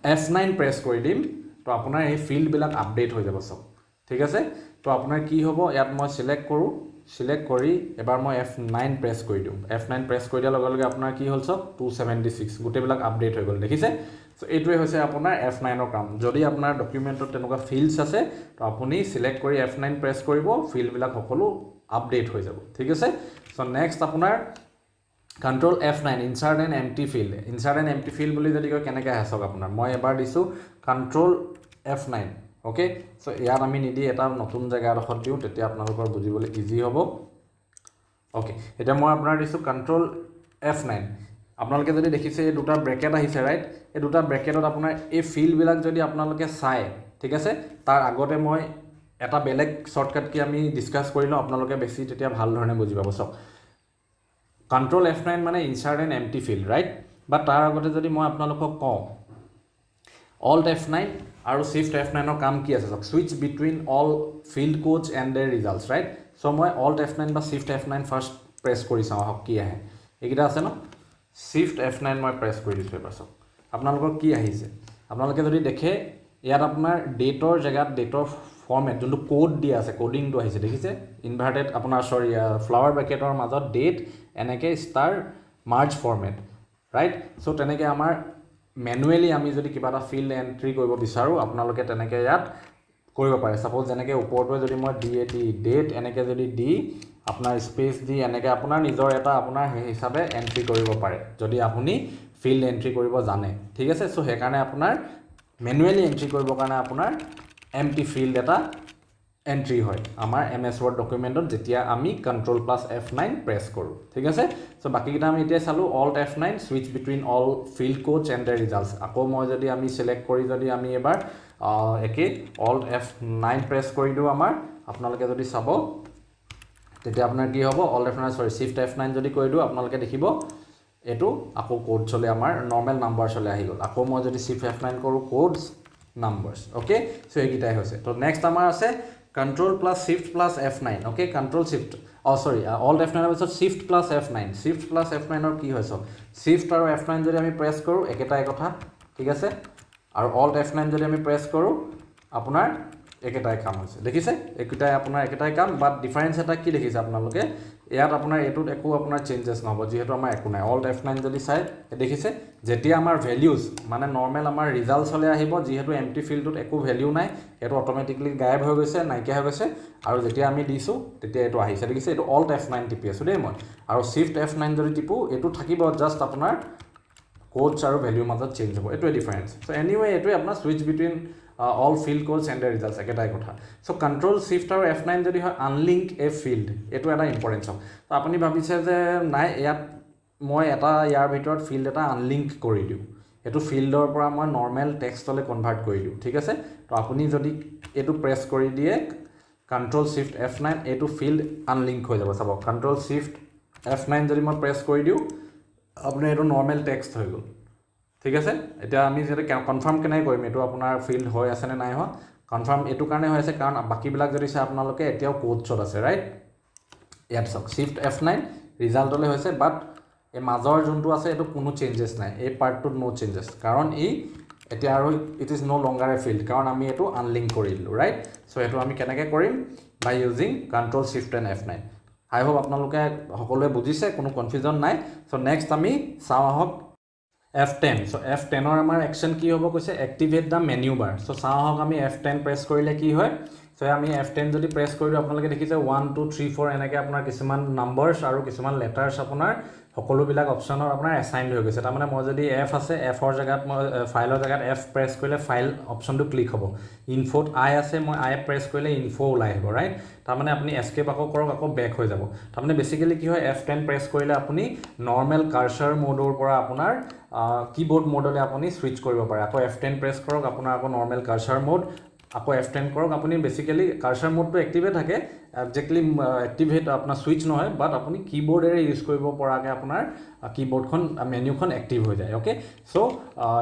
F9 প্ৰেছ কৰি দিম তো আপোনাৰ এই ফিল্ড বিলাক আপডেট হৈ যাব সব ঠিক আছে তো আপোনাৰ কি হ'ব ইয়াত মই সিলেক্ট কৰোঁ সিলেক্ট কৰি এবাৰ মই F9 প্ৰেছ কৰি দিওঁ F9 প্ৰেছ কৰি দিয়াৰ লগে লগে আপোনাৰ কি হ'ল সব 276 গোটেইবিলাক আপডেট হৈ গ'ল দেখিছে সো এইটোৱে হৈছে আপোনাৰ F9 ৰ কাম যদি আপোনাৰ ডকুমেন্টত তেনেকুৱা ফিল্ডস আছে তো আপুনি সিলেক্ট কৰি F9 প্ৰেছ কৰিব ফিল্ড বিলাক সকলো আপডেট হৈ যাব ঠিক আছে সো নেক্সট আপোনাৰ Control F9 insert an empty field বুলি যদি কয় কেনেকৈ হাসক আপোনাৰ মই এবাৰ দিছো Control F9 ওকে সো ইয়াত আমি নিদি এটা নতুন জায়গা ৰখত দিও তেতিয়া আপোনালোকৰ বুজিবলৈ ইজি হ'ব ওকে এটা মই আপোনাৰ দিছো Control F9 আপোনালোকে যদি দেখিছে এই দুটা ব্ৰেকেট আহিছে ৰাইট এই দুটা ব্ৰেকেটত আপোনাৰ এই ফিল্ড বিলাক যদি আপোনালোকে চাই ঠিক আছে তাৰ আগতে মই এটা বেলেগ শৰ্টকাট কি আমি ডিসকাস কৰিলো আপোনালোকে বেছি তেতিয়া ভাল ধৰণে বুজি পাব সব Control F9 মানে insert an empty field right but তাৰ আগতে যদি মই আপোনালোকক কওঁ Alt F9 আৰু Shift F9 ৰ কাম কি আছে switch between all field codes and their results right so মই Alt F9 বা Shift F9 ফাৰ্স্ট প্ৰেছ কৰি চাওঁ হক কি আহে এইকিটা আছে ন Shift F9 মই প্ৰেছ কৰি দিছো এবাৰ সব আপোনালোকৰ কি আহিছে আপোনালোকে যদি দেখে ইয়াত আপোনাৰ ডেটৰ জায়গাত ডেটৰ ফৰ্মেট যোনটো কোড দিয়া আছে কোডিংটো আহিছে দেখিছে ইনভাৰ্টেড আপোনাৰ সৰি ফ্লাৱাৰ ব্ৰেকেটৰ মাজত ডেট এনেকে star merge format right so তেনেকে আমাৰ ম্যানুয়ালি আমি যদি কিবা এটা ফিল্ড এন্ট্ৰি কৰিব বিচাৰো আপোনালোকে তেনেকে ইয়াত কৰিব পাৰে সাপোজ যেনেকে ওপৰটো যদি মই DAT ডেট এনেকে যদি দি আপোনাৰ স্পেস দি এনেকে আপোনাৰ নিজৰ এটা আপোনাৰ হিচাপে এন্ট্ৰি কৰিব পাৰে যদি আপুনি ফিল্ড এন্ট্ৰি কৰিব জানে ঠিক আছে সো হে কাৰণে আপোনাৰ ম্যানুয়ালি এন্ট্ৰি কৰিব কাৰণে আপোনাৰ empty field এটা এন্ট্ৰি হয় আমাৰ MS Word ডকুমেন্টত যেতিয়া আমি Control plus F9 প্ৰেছ কৰো ঠিক আছে সো বাকি কিটা আমি এতিয়া চালো Alt F9 switch between all field codes and their results আকৌ মই যদি আমি সিলেক্ট কৰি যদি আমি এবাৰ একে Alt F9 প্ৰেছ কৰি দিও আমাৰ আপোনালোকে যদি চাব তেতিয়া আপোনাৰ কি হ'ব Alt F9 সৰি Shift F9 যদি কৰি দিও আপোনালোকে দেখিব এটো আকৌ কোড চলে আমাৰ নৰমাল নাম্বাৰ চলে আহি গল আকৌ মই যদি Shift F9 কৰো কোডস numbers okay so একিটাই হৈছে তো নেক্সট আমাৰ আছে Control plus Shift plus F9 okay Control Shift sorry Alt F9 er পিছত Shift plus F9 ৰ কি হৈছে Shift আৰু F9 যদি আমি প্ৰেছ কৰো একেটাই কথা ঠিক আছে আৰু Alt F9 যদি আমি প্ৰেছ কৰো আপোনাৰ একেটাই কাম হৈছে দেখিছে একিটাই আপোনাৰ একেটাই কাম বাট ডিফাৰেন্স এটা কি দেখিছে আপোনালোকে ইয়াত আপোনাৰ এটুত একো আপোনাৰ চেঞ্জেস নহব যেহেতু আমাৰ একো নাই Alt F9 যদি চাই দেখিছে যেতিয়া আমাৰ ভ্যালুজ মানে নৰমাল আমাৰ ৰিজাল্টস হলে আহিব যেহেতু এমটি ফিল্ডত একো ভ্যালু নাই এটো অটোমেটিকলি গায়ব হৈ গৈছে নাইকিয়া হৈ গৈছে আৰু যেতিয়া আমি দিছো তেতিয়া এটো আহিছে দেখিছে এটো Alt F9 টিপি আছো দেই মই আৰু Shift F9 যদি টিপু এটো থাকিব জাস্ট আপোনাৰ কোডস আৰু ভ্যালুৰ মাজত চেঞ্জ হ'ব এটো ডিফাৰেন্স সো এনিৱে এটো আপোনাৰ switch between all field codes and their results একেটাই কথা সো Control Shift আৰু F9 যদি হয় আনলিংক এ ফিল্ড এটো এটা ইম্পৰ্টেন্স হ'ব তো আপুনি ভাবিছে যে নাই ইয়াত মই এটা ইয়াৰ ভিতৰত ফিল্ড এটা আনলিংক কৰি দিও এটো ফিল্ডৰ পৰা মই নৰমাল টেক্সটলে কনভাৰ্ট কৰি দিও ঠিক আছে তো আপুনি যদি এটো প্ৰেছ কৰি দিয়ে Control Shift F9 এটো ফিল্ড আনলিংক হৈ যাব চাব Control Shift F9 যদি মই প্ৰেছ কৰি দিও আপুনি এটো নরমাল টেক্সট হৈ গল ঠিক আছে এটা আমি যেটা কনফার্ম কেনে কৰিম এটো আপোনাৰ ফিল্ড হৈ আছে নে নাই হোৱা কনফাৰ্ম এইটো কাৰণে হৈ আছে কাৰণ বাকীবিলাক যদি চাই আপোনালোকে এতিয়াও কোডছত আছে ৰাইট ইয়াত চাওক Shift F9 ৰিজাল্টলৈ হৈছে বাট এই মাজৰ যোনটো আছে এইটো কোনো চেঞ্জেছ নাই এই পাৰ্টটোত নো চেঞ্জেছ কাৰণ এই এতিয়া আৰু it is no longer a field কাৰণ আমি এইটো আনলিংক কৰি দিলোঁ ৰাইট চ' এইটো আমি কেনেকৈ কৰিম by using Ctrl Shift and F9 I hope আপোনালোকে সকলোৱে বুজিছে কোনো কনফিউজন নাই চ' নেক্সট আমি চাওঁ আহক F10 চ' F10ৰ আমাৰ একশ্যন কি হ'ব কৈছে এক্টিভেট দ্য মেনু বাৰ চ' চাওঁ আহক আমি F10 প্ৰেছ কৰিলে কি হয় চ' আমি F10 যদি প্ৰেছ কৰি দিওঁ আপোনালোকে দেখিছে 1 2 3 4 এনেকৈ আপোনাৰ কিছুমান নাম্বাৰ্ছ আৰু কিছুমান লেটাৰ্ছ আপোনাৰ সকলোবিলাক অপশ্যনৰ আপোনাৰ এছাইনড হৈ গৈছে তাৰমানে মই যদি F আছে Fৰ জেগাত মই ফাইলৰ জেগাত F প্ৰেছ কৰিলে ফাইল অপশ্যনটো ক্লিক হ'ব ইনফোত I আছে মই I প্ৰেছ কৰিলে ইনফো ওলাই আহিব ৰাইট তাৰমানে আপুনি এস্কেপ আকৌ কৰক আকৌ বেক হৈ যাব তাৰমানে বেছিকেলি কি হয় F10 প্ৰেছ কৰিলে আপুনি নৰ্মেল কাৰ্চাৰ মোডৰ পৰা আপোনাৰ কিবোৰ্ড মোডলৈ আপুনি সুইচ কৰিব পাৰে আকৌ F10 প্ৰেছ কৰক আপোনাৰ আকৌ নৰ্মেল কাৰ্চাৰ মোড আকৌ F10 কৰক আপুনি বেছিকেলি কাৰ্চাৰ মোডটো এক্টিভে থাকে একজেক্টলি এক্টিভেট আপোনাৰ সুইচ নহয় বাট আপুনি কিবোৰ্ডেৰে ইউজ কৰিব পৰাকৈ আপোনাৰ কিবোৰ্ডখন মেনুখন এক্টিভ হৈ যায় অ'কে চ'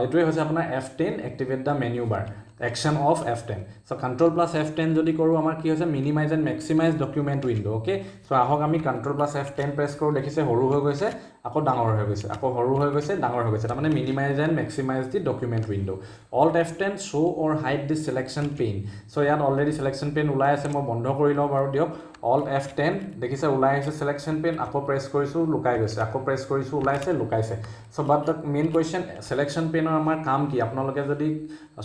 এইটোৱে হৈছে আপোনাৰ F10 activate the menu bar action of F10 so' Ctrl + F10 যদি কৰোঁ আমাৰ কি হৈছে minimise and maximise document window' okay so' আহক আমি Ctrl + F10 প্ৰেছ কৰোঁ দেখিছে সৰু হৈ গৈছে আকৌ ডাঙৰ হৈ গৈছে আকৌ সৰু হৈ গৈছে ডাঙৰ হৈ গৈছে তাৰমানে minimise and maximise the document window' Alt F10 show' or hide the selection pane so' ইয়াত অলৰেডি ছিলেকশ্যন পেইন ওলাই আছে মই বন্ধ কৰি লওঁ বাৰু দিয়ক Alt F10 দেখিছে ওলাই আহিছে ছিলেকশ্যন পেইন আকৌ প্ৰেছ কৰিছোঁ লুকাই গৈছে আকৌ প্ৰেছ কৰিছোঁ ওলাইছে লুকাইছে so' but the main question selection পেইনৰ আমাৰ কাম কি আপোনালোকে যদি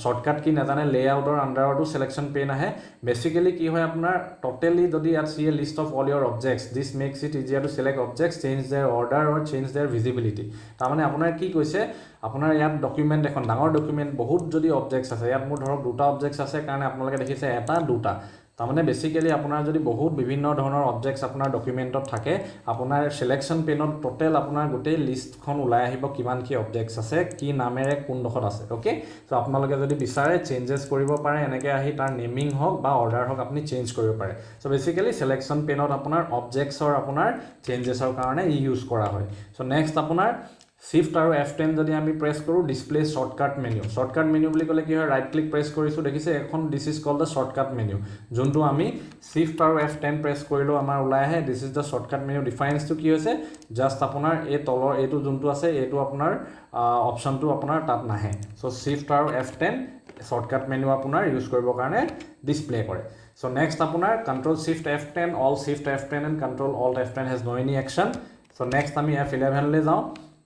শ্বৰ্টকাট কি নাজানে লেআউটৰ আণ্ডাৰতো ছিলেকশ্যন পেইন আহে বেছিকেলি কি হয় আপোনাৰ টোটেলি যদি ইয়াত see a list of all your objects this makes it easier to select objects change their order or change their visibility তাৰমানে আপোনাৰ কি কৈছে আপোনাৰ ইয়াত ডকুমেণ্ট এখন ডাঙৰ ডকুমেণ্ট বহুত যদি অবজেক্টছ আছে ইয়াত মোৰ ধৰক দুটা অবজেক্টছ আছে কাৰণে আপোনালোকে দেখিছে এটা দুটা তাৰমানে বেছিকেলি আপোনাৰ যদি বহুত বিভিন্ন ধৰণৰ অবজেক্টছ আপোনাৰ ডকুমেণ্টত থাকে আপোনাৰ ছিলেকশ্যন পেইনত টোটেল আপোনাৰ গোটেই লিষ্টখন ওলাই আহিব কিমান কি অবজেক্টছ আছে কি নামেৰে কোনডোখৰত আছে অ'কে চ' আপোনালোকে যদি বিচাৰে চেঞ্জেছ কৰিব পাৰে এনেকৈ আহি তাৰ নেমিং হওক বা অৰ্ডাৰ হওক আপুনি চেঞ্জ কৰিব পাৰে চ' বেছিকেলি ছিলেকশ্যন পেইনত আপোনাৰ অবজেক্টছৰ আপোনাৰ চেঞ্জেছৰ কাৰণে ইউজ কৰা হয় চ' নেক্সট আপোনাৰ Shift আৰু F10 যদি আমি প্ৰেছ কৰোঁ ডিছপ্লে শ্বৰ্টকাট মেনু বুলি ক'লে কি হয় ৰাইট ক্লিক প্ৰেছ কৰিছোঁ দেখিছে এখন this is called the shortcut menu যোনটো আমি Shift আৰু F10 প্ৰেছ কৰিলেও আমাৰ ওলাই আহে this is the shortcut menu ডিফাৰেঞ্চটো কি হৈছে জাষ্ট আপোনাৰ এই তলৰ এইটো যোনটো আছে এইটো আপোনাৰ অপশ্যনটো আপোনাৰ তাত নাহে চ' Shift আৰু F10 শ্বৰ্টকাট মেনু আপোনাৰ ইউজ কৰিবৰ কাৰণে ডিছপ্লে কৰে চ' নেক্সট আপোনাৰ Ctrl Shift F10 Alt Shift F10 and Ctrl Alt F10 has no any action so' next আমি F11 লৈ যাওঁ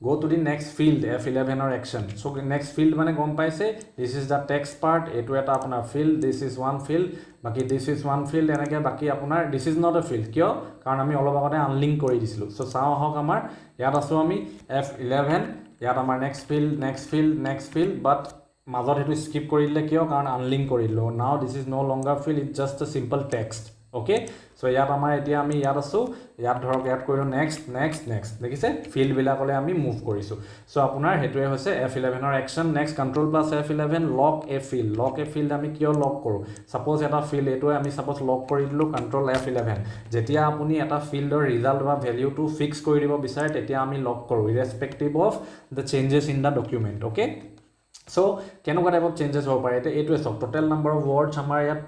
go to the next field F11 or action so next field মানে গম পাইছে this is the text part এটো এটা আপোনাৰ field this is one field বাকি this is one field এনেকৈ বাকি আপোনাৰ this is not a field কিয় কাৰণ আমি অলপ আগতে আনলিংক কৰি দিছিলোঁ so চাওঁ আহক আমাৰ ইয়াত আছোঁ আমি F11 ইয়াত আমাৰ next field but মাজত সেইটো স্কিপ কৰি দিলে কিয় কাৰণ আনলিংক কৰি দিলোঁ now this is no longer field it's just a simple text okay so ইয়াত আমাৰ এতিয়া আমি ইয়াত আছোঁ ইয়াত ধৰক ইয়াত কৰিলোঁ next দেখিছে ফিল্ডবিলাকলৈ আমি মুভ কৰিছোঁ চ' আপোনাৰ সেইটোৱে হৈছে F11ৰ একশ্যন নেক্সট Ctrl + F11 লক এ ফিল্ড আমি কিয় লক কৰোঁ ছাপ'জ এটা ফিল্ড এইটোৱে আমি ছাপ'জ লক কৰি দিলোঁ Ctrl F11 যেতিয়া আপুনি এটা ফিল্ডৰ ৰিজাল্ট বা ভেলিউটো ফিক্স কৰি দিব বিচাৰে তেতিয়া আমি লক কৰোঁ irrespective of the changes in the document okay so' কেনেকুৱা টাইপত চেঞ্জেছ হ'ব পাৰে এতিয়া এইটোৱে চাওক টোটেল নাম্বাৰ অফ ৱৰ্ডছ আমাৰ ইয়াত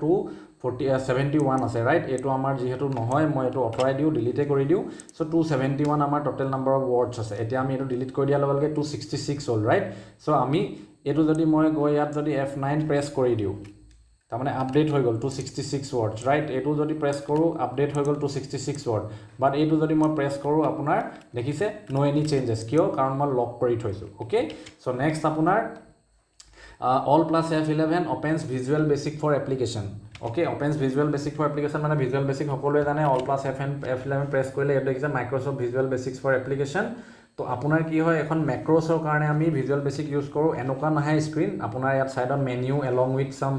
271 আছে ৰাইট এইটো আমাৰ যিহেতু নহয় মই এইটো আঁতৰাই দিওঁ ডিলিটে কৰি দিওঁ চ' 271 আমাৰ টোটেল নাম্বাৰ অফ ৱৰ্ডছ আছে এতিয়া আমি এইটো ডিলিট কৰি দিয়াৰ লগে লগে 266 হ'ল ৰাইট চ' আমি এইটো যদি মই গৈ ইয়াত যদি F9 প্ৰেছ কৰি দিওঁ তাৰমানে আপডেট হৈ গ'ল 266 ৱৰ্ডছ ৰাইট এইটো যদি প্ৰেছ কৰোঁ আপডেট হৈ গ'ল 266 ৱৰ্ড বাট এইটো যদি মই প্ৰেছ কৰোঁ আপোনাৰ দেখিছে নো এনি চেঞ্জেছ কিয় কাৰণ মই লক কৰি থৈছোঁ অ'কে চ' নেক্সট আপোনাৰ Alt + F11 opens Visual Basic for application okay opens Visual Basic for application মানে Visual Basic সকলোৱে জানে Alt + F11 প্ৰেছ কৰিলে এইটো দেখিছে Microsoft Visual Basics for application তো আপোনাৰ কি হয় এখন মেক্ৰছৰ কাৰণে আমি ভিজুৱেল বেচিক ইউজ কৰোঁ এনেকুৱা নাহে স্ক্ৰীন আপোনাৰ ইয়াত ছাইডত মেনিউ এলং উইথ চাম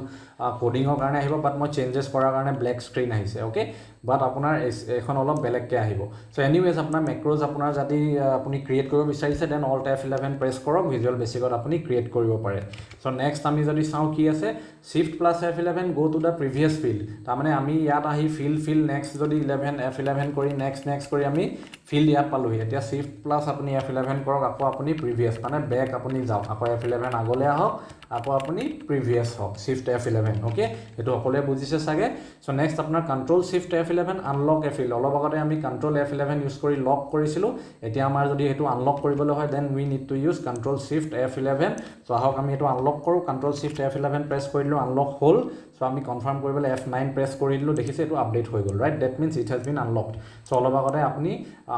কোডিঙৰ কাৰণে আহিব বাট মই চেঞ্জেছ কৰাৰ কাৰণে ব্লেক স্ক্ৰীন আহিছে অ'কে বাট আপোনাৰ এখন অলপ বেলেগকৈ আহিব চ' এনিৱেজ আপোনাৰ মেক্ৰ'জ আপোনাৰ যদি আপুনি ক্ৰিয়েট কৰিব বিচাৰিছে দেন অল্ট F11 প্ৰেছ কৰক ভিজুৱেল বেচিকত আপুনি ক্ৰিয়েট কৰিব পাৰে চ' নেক্সট আমি যদি চাওঁ কি আছে Shift plus F11 go to the previous field তাৰমানে আমি ইয়াত আহি field next যদি 11 F11 কৰি next কৰি আমি field ইয়াত পালোহি এতিয়া Shift plus আপুনি F11 কৰক আকৌ আপুনি previous মানে বেক আপুনি যাওক আকৌ F11 আগলৈ আহক আকৌ আপুনি previous হওক Shift F11 ওকে এটো সকলোৱে বুজিছে চাগে সো নেক্সট আপোনাৰ Control Shift F11 আনলক এ ফিল্ড অলপ আগতে আমি Control F11 ইউজ কৰি লক কৰিছিলো এতিয়া আমাৰ যদি হেতু আনলক কৰিবলৈ হয় then we need to use Control Shift F11 so আহক আমি এটো আনলক কৰো Control Shift F11 প্ৰেছ কৰিলো আনলক হল সো আমি কনফাৰ্ম কৰিবলৈ F9 প্ৰেছ কৰি দিলো দেখিছে এটো আপডেট হৈ গল right that means it has been unlocked so অলপ আগতে আপুনি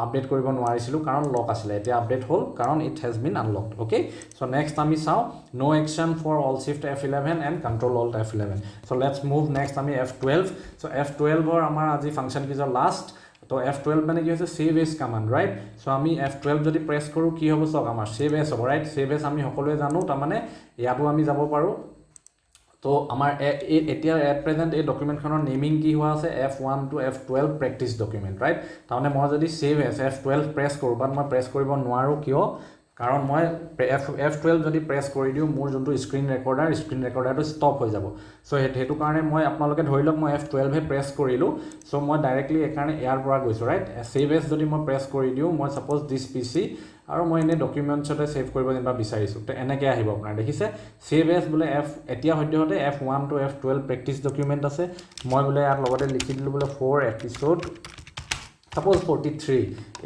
আপডেট কৰিব নোৱাৰিছিল কাৰণ লক আছিল এতিয়া আপডেট হল কাৰণ it has been unlocked okay so next আমি চাও no action for all Shift F11 and Control Alt F11 so let's move next আমি F12 so F12 or আমাৰ আজি ফাংশন কিজৰ লাষ্ট তো F12 মানে কি হৈছে save as command right so আমি F12 যদি প্ৰেছ কৰো কি হ'ব সক আমাৰ save as হ'ব right save as আমি সকলোৱে জানো তাৰ মানে ইয়াতো আমি যাব পাৰো তো আমাৰ এতিয়া এট প্ৰেজেন্ট এই ডকুমেন্টখনৰ নেমিং কি হোৱা আছে F1 to F12 practice document right তাৰমানে মই যদি save as F12 প্ৰেছ কৰো বাট মই প্ৰেছ কৰিব নোৱাৰো কিয় কাৰণ মই F12 যদি প্ৰেছ কৰি দিও মোৰ যোনটো স্ক্ৰিন ৰেকৰ্ডাৰটো ষ্টপ হৈ যাব সো হেতু কাৰণে মই আপোনালোকে ধৰি লওক মই F12 হে প্ৰেছ কৰিলো সো মই ডাইৰেক্টলি এই কাৰণে ইয়াৰ পৰা গৈছো ৰাইট সেভ এজ যদি মই প্ৰেছ কৰি দিও মই সাপোজ দিস পিসি আৰু মই এনে ডকুমেন্টছতে সেভ কৰিব যেনিবা বিচাৰিছো তো এনেকৈ আহিব আপোনাৰ দেখিছে সেভ এজ বোলে এতিয়া সদ্যহতে F1 to F12 practice document আছে মই বোলে ইয়াৰ লগতে লিখি দিলো বোলে 4 এপিসোড Suppose 43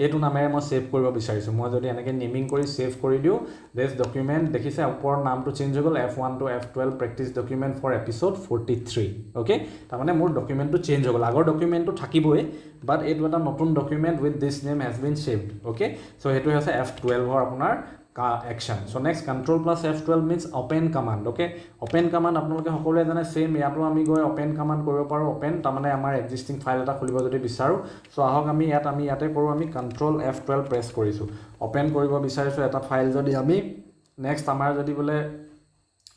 এটো নামেৰে মই সেভ কৰিব বিচাৰিছো মই যদি এনেকৈ নেমিং কৰি সেভ কৰি দিও দিস ডকুমেন্ট দেখিছে ওপৰ নামটো চেঞ্জ হৈ গল F1 to F12 practice document for episode 43 okay তাৰ মানে মোৰ ডকুমেন্টটো চেঞ্জ হৈ গল আগৰ ডকুমেন্টটো থাকিবই বাট এটো এটা নতুন document with this name has been saved okay so হেতু হৈছে F12 ৰ আপোনাৰ action so next Control plus F12 means open command okay open command আপোনালোকে সকলোৱে জানে সেম ইয়াতো আমি গৈ open command কৰিব পাৰো open তাৰ মানে আমাৰ এক্সিস্টিং ফাইল এটা খুলিব যদি বিচাৰো সো আহক আমি ইয়াতে কৰো আমি Control F12 প্ৰেছ কৰিছো open কৰিব বিচাৰিছো এটা ফাইল যদি আমি next আমাৰ যদি বলে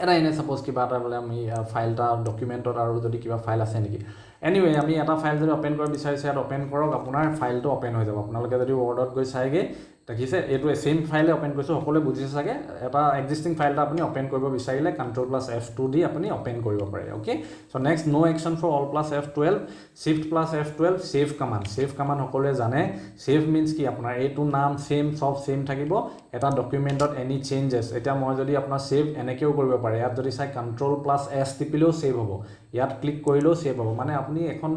এটা এনে সাপোজ কিবা এটা বলে আমি ফাইলটা ডকুমেন্টত আৰু যদি কিবা ফাইল আছে নেকি এনিৱে আমি এটা ফাইল যদি ওপেন কৰিব বিচাৰিছে ইয়াত ওপেন কৰক আপোনাৰ ফাইলটো ওপেন হৈ যাব আপোনালোকে যদি ওৱৰ্ডত গৈ চাইগে দেখিছে এটো সেম ফাইলে ওপেন কৰিছো সকলোৱে বুজিছে চাগে এটা এক্সিস্টিং ফাইলটা আপুনি ওপেন কৰিব বিচাৰিলে Control plus F2 দি আপুনি ওপেন কৰিব পাৰে okay so next no action for alt plus F12 Shift plus F12 save command সকলোৱে জানে save means কি আপোনাৰ এটো নাম সেম সব সেম থাকিব এটা ডকুমেন্টত এনি চেঞ্জেস এটা মই যদি আপোনাৰ সেভ এনেকেও কৰিব পাৰে ইয়াত যদি চাই Control plus S টিপিলেও সেভ হ'ব ইয়াত ক্লিক কৰিলেও সেভ হ'ব মানে আপুনি এখন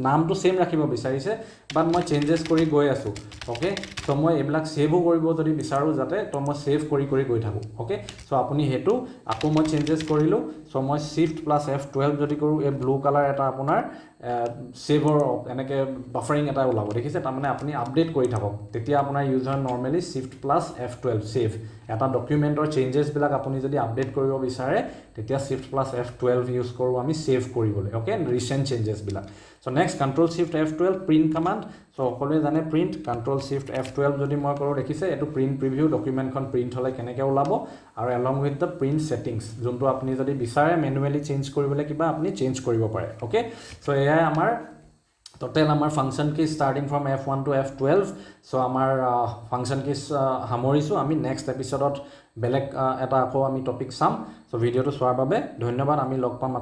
নামটো সেম ৰাখিব বিচাৰিছে বাট মই চেঞ্জেস কৰি গৈ আছো ওকে সো মই এবিলাক সেভও কৰিব যদি বিচাৰো যাতে তো মই সেভ কৰি গৈ থাকো ওকে সো আপুনি হেতু আকৌ মই চেঞ্জেস কৰিলো সো মই Shift plus F12 যদি কৰো এই ব্লু কালাৰ এটা আপোনাৰ সেভৰ এনেকে বাফাৰিং এটা ওলাব দেখিছে তাৰ মানে আপুনি আপডেট কৰি থাকক তেতিয়া আপোনাৰ user নৰমালি Shift plus F12 save এটা ডকুমেন্টৰ চেঞ্জেস বিলাক আপুনি যদি আপডেট কৰিব বিচাৰে তেতিয়া Shift plus F12 ইউজ কৰো আমি সেভ কৰিবলৈ ওকে ৰিসেন্ট চেঞ্জেস বিলাক so next Control Shift F12 print command so সকলোৱে জানে প্ৰিন্ট Control Shift F12 যদি মই কৰো দেখিছে এটো প্ৰিন্ট প্ৰিভিউ ডকুমেন্টখন প্ৰিন্ট হলে কেনেকৈ ওলাব আৰু along with the print settings যোনটো আপুনি যদি বিচাৰে ম্যানুয়ালি চেঞ্জ কৰিবলৈ কিবা আপুনি চেঞ্জ কৰিব পাৰে ওকে সো এয়া আমাৰ total আমাৰ ফাংশন কি starting from F1 to F12 so আমাৰ ফাংশন কি সামৰিছো আমি নেক্সট এপিসোডত বেলেগ এটা আকৌ আমি টপিক চাম সো ভিডিওটো চোৱাৰ বাবে ধন্যবাদ আমি লগ পাম